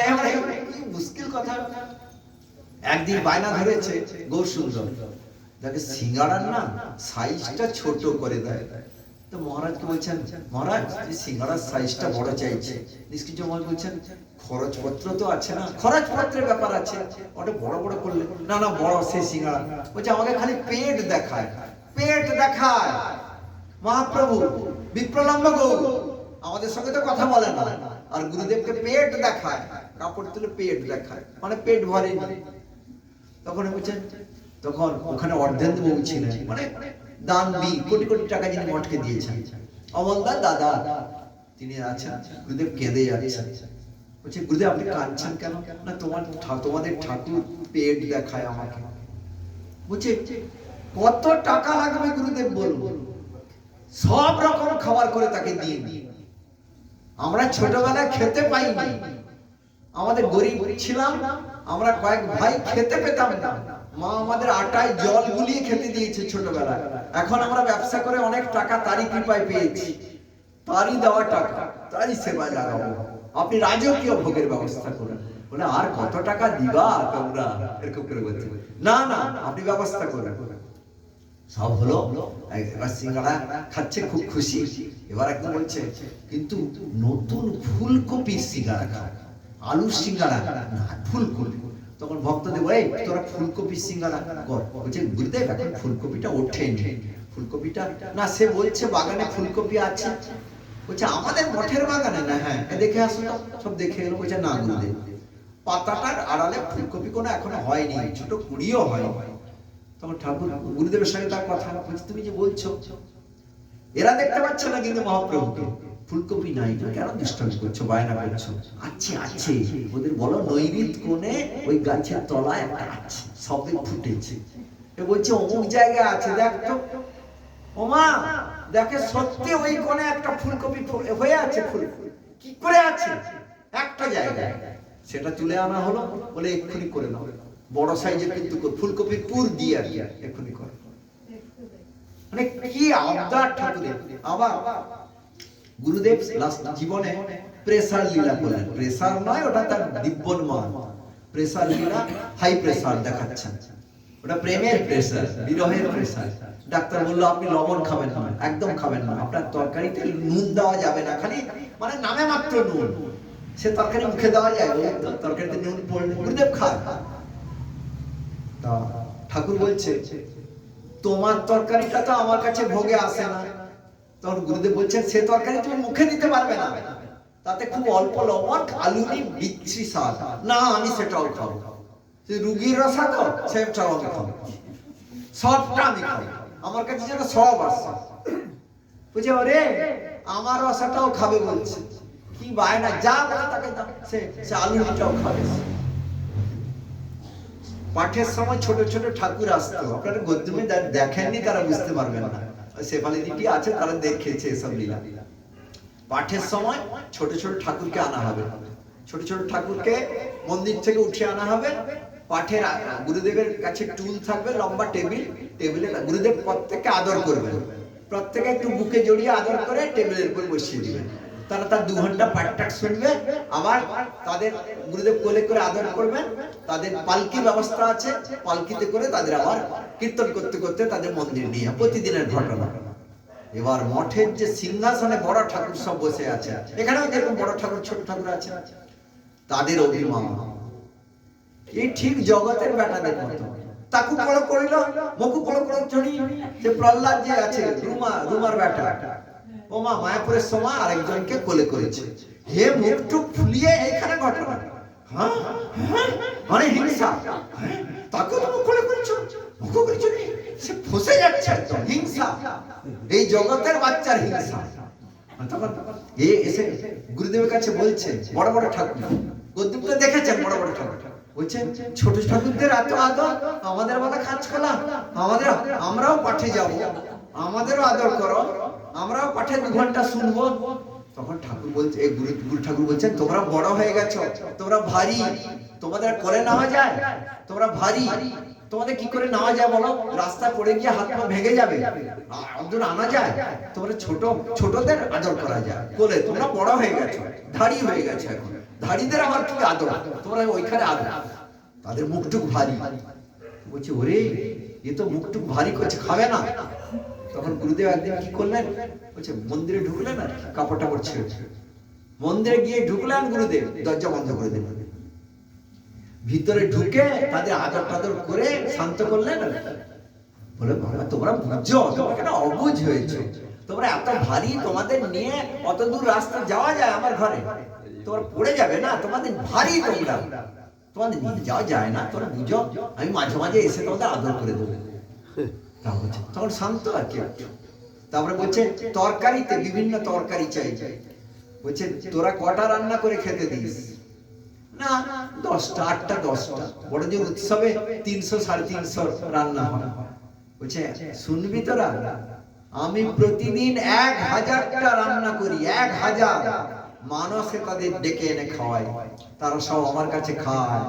Speaker 2: কি মুশকিল কথা। একদিন বায়না ধরেছে গৌর সুন্দর, তাকে সিঙ্গাড়ার না সাইজটা ছোট করে দেয়। তো মহারাজকে বলছেন, মহারাজ সিঙ্গাড়ার সাইজটা বড় চাইছে। নিষ্কিঞ্চ মহারাজ বলছেন, খরচপত্র তো আছে না, খরচপত্রের ব্যাপার আছে, ওটা বড় বড় করলে না, না বড় সে সিঙ্গাড়া। বলছে, আমাকে খালি পেট দেখায়, পেট দেখায়। মহাপ্রভু বিপ্রলম্ব গৌর আমাদের সঙ্গে তো কথা বলে না, আর গুরুদেবকে পেট দেখায়, কাপড় তুলে পেট দেখায়, মানে পেট ভরেনি। তখন বলছেন, তখন ওখানে অর্ধেন্দ্র বাবু ছিলেন, মানে দান কোটি কোটি টাকা যিনি মঠকে দিয়েছেন, অমলদার দাদা তিনি আছেন। গুরুদেব কেঁদে যাচ্ছেন। বলছে, গুরুদেব আপনি কাঁদছেন কেন? না, তোমাদের ঠাকুর পেট দেখায় আমাকে। বলছে, কত টাকা লাগবে গুরুদেব বলবো, সব রকম খাবার করে তাকে দিয়ে দিই। আমরা ছোটবেলায় খেতে পাইনি, আমাদের গরিব ছিলাম, আমরা কয়েক ভাই খেতে পেতাম না, মা আমাদের আটায় জল গুলিয়ে খেতে দিয়েছে ছোটবেলায়। এখন আমরা ব্যবসা করে অনেক টাকা তারই কৃপায় পেয়েছি, তারই দেওয়া টাকা, তারই সেবায় লাগাবো। আপনি রাজকীয় ভোগের ব্যবস্থা করেন। বলে, আর কত টাকা দিবা তোমরা, এরকম করে বলছে। না না, আপনি ব্যবস্থা করেন। সব হলো, এবার সিঙ্গাড়া খাচ্ছে, খুব খুশি। এবার একদম বলছে, কিন্তু নতুন ফুলকপির সিঙ্গাড়া খাও, আলুর সিঙ্গাড়া না, ফুলকপি। তখন ভক্তদের বলে, তোরা ফুলকপি সিঙ্গাড়া কর। বলছে, গুরুদেব এখন ফুলকপিটা ওঠেনি, ফুলকপিটা না, সে বলছে বাগানে ফুলকপি আছে। বলছে আমাদের মঠের বাগানে? না, হ্যাঁ দেখে আসো তো। সব দেখে এলো। বলছে না গুরুদেব, পাতাটার আড়ালে ফুলকপি কোনো এখনো হয়নি, ছোট কুড়িও হয়। তখন ঠাকুর গুরুদেবের সঙ্গে তার কথা, বলছে তুমি যে বলছো এরা দেখতে পাচ্ছে না কিন্তু মহাপ্রভুকে, ফুলকপি নাই, তুমি কেন দুষ্টামি করছো, বায়না করছো? আছে আছে, ওদের বলো নৈরিত কোণে ওই গাছের তলায় একটা আছে, সবে ফুটেছে। এ বলছে অমুক জায়গায় আছে, দেখ তো। ওমা দেখে সত্যি ওই কোণে একটা ফুলকপি হয়ে আছে। ফুল কি করে আছে? একটা জায়গায়। সেটা তুলে আনা হলো, বলে এক্ষুনি করে নাও, বড় সাইজের কিন্তু ফুলকপির পুর দিয়ে আর এক্ষুনি করে। মানে কি আবদার ঠাকুরের। আবার গুরুদেব জীবনে প্রেসার লীলা করলেন। প্রেসার নয়, ওটা তার দিব্যন মান। প্রেসার লীলা হাই প্রেসার দেখাচ্ছেন, ওটা প্রেমের প্রেসার, বিরহের প্রেসার। ডাক্তার বললো আপনি লবণ খাবেন না, একদম খাবেন না, আপনার তরকারিতে নুন দেওয়া যাবে না, খালি মানে নামে মাত্র নুন। সে তরকারি মুখে দেওয়া যায়, তরকারিতে নুন পড়লে গুরুদেব খায়। তা ঠাকুর বলছে তোমার তরকারিটা তো আমার কাছে ভোগে আসে না। তখন গুরুদেব বলছেন সে তরকারি তুমি মুখে দিতে পারবে না, তাতে খুব অল্প লবণ, আলুনি বিচ্ছি স্বাদ। না আমি সেটাও খাবো। রুগীর রসা তো সেটাও আমি খাবো, সবটা আমি খাবো, আমার কাছে যেন সব আসে। বুঝে ওরে আমার রসাটাও খাবে বলছে, কি বায়না, যা বলে তাকে সে আলুনিটাও খাবে। পাঠের সময় ছোট ছোট ঠাকুর আসতো, আপনারা গদ্যমে দেখেননি তারা বুঝতে পারবেন না, সেফালি দিদি আছে তারা দেখেছে এসব লীলা। পাঠের সময় ছোট ছোট ঠাকুরকে আনা হবে, ছোট ছোট ঠাকুরকে মন্দির থেকে উঠে আনা হবে। পাঠের গুরুদেবের কাছে টুল থাকবে, লম্বা টেবিল, টেবিলে গুরুদেব প্রত্যেককে আদর করবেন, প্রত্যেকে একটু বুকে জড়িয়ে আদর করে টেবিলের উপর বসিয়ে দিবেন। তারা তার 2 ঘন্টা পাঠটাক শুনবে, আবার তাদের গুরুদেব কোলে করে আদর করবেন। তাদের পালকি ব্যবস্থা আছে, পালকিতে করে তাদের আবার কীর্তন করতে করতে তাদের মন্দির নিয়ে, প্রতিদিনের ঘটনা। এবার মঠের যে সিংহাসনে বড় ঠাকুর সব বসে আছে, এখানেও যেরকম বড় ঠাকুর ছোট ঠাকুর আছে, তাদের অভিমান এই ঠিক জগতের বেটাদের মতো। তাকু পড়ো করিল, মকু পড়ো করো চড়ি, যে প্রহ্লাদ যে আছে রুমার বেটা, ও মা মায়াপুরের সময় আরেকজনকে কোলে করেছে। হে মুখটু ফুলিয়ে এইখানে ঘটনা, হ্যাঁ মানে হিংসা, তাকে তুমি কোলে করেছো, মুখ করেছো, সে ফসে যাচ্ছে একদম হিংসা, এই জগতের বাচ্চার হিংসা। তখন এ এসে গুরুদেবের কাছে বলছে, বড় বড় ঠাকুর গদ্যটা দেখেছেন, বড় বড় ঠাকুর বলছেন ছোট ঠাকুরদের এত আদর, আমাদের বলা খাঁচ খোলা, আমরাও পাঠে যাব, আমাদেরও আদর করো, আমরাও পাঠে 2 ঘন্টা শুনবো। তখন ঠাকুর বলছে, গুরু ঠাকুর বলছেন তোমরা বড় হয়ে গেছো, তোমরা ভারী, তোমাদের করে নেওয়া যায়, তোমরা ভারী, তোমাদের কি করে নেওয়া যায় বলো? রাস্তায় পড়ে গিয়ে হাত পা ভেঙে যাবে, আদর আনা যায়? তোমরা ছোটদের আদর করা যায় বলে, তোমরা বড় হয়ে গেছো, ধাড়ি হয়ে গেছো, এখন ধাড়িদের আমার কি আদর, তোমরা ওইখানে আদর। তাদের মুখটুক ভারী। বলছে ওরে এ তো মুখটুক ভারী করছে, খাবে না। তখন গুরুদেব একদিন কি করলেন, বলছে মন্দিরে ঢুকলেন আর কাপড় টাপড় ছেড়ে মন্দিরে গিয়ে ঢুকলেন, গুরুদেব দরজা বন্ধ করে দিলেন। ভিতরে ঢুকে তাদের আদর টাদর করে শান্ত করলেন। বলে বাবা তোমরা বুঝছো, তোমরা কেন অবুঝ হয়েছো, তোমরা এত ভারী, তোমাদের নিয়ে অত দূর রাস্তা যাওয়া যায় আমার ঘরে? তোমরা পড়ে যাবে না, তোমাদের ভারী, তোমরা তোমাদের নিয়ে যাওয়া যায় না, তোমরা বুঝো, আমি মাঝে মাঝে এসে তোমাদের আদর করে দেবো। তখন শান্ত আর কি। তারপরে বলছে তরকারিতে বিভিন্ন তরকারি চাই, বলছে তোরা কটা রান্না করে খেতে দিস? না 10টা, 8টা 10টা, বড় যে উৎসবে 300 350 রান্না হয়। বলছে শুনবি তোরা, আমি প্রতিদিন 1000টা রান্না করি, 1000 মানুষে তাদের ডেকে এনে খাওয়াই, তারা সব আমার কাছে খায়।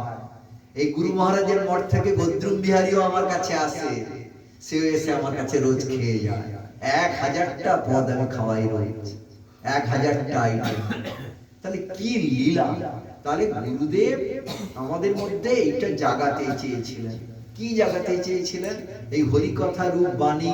Speaker 2: এই গুরু মহারাজের মঠ থেকে গদ্রুম বিহারীও আমার কাছে আসে, সে এসে আমার কাছে রোজ খেয়ে যায়। 1000টা পদ আমি খাওয়াই রোজ, 1000টা আইটেম। তাহলে কি লীলা! তাহলে গুরুদেব আমাদের মধ্যে এইটা জাগাতে চেয়েছিলেন। কি জাগাতে চেয়েছিলেন? এই হরিকথা রূপ বাণী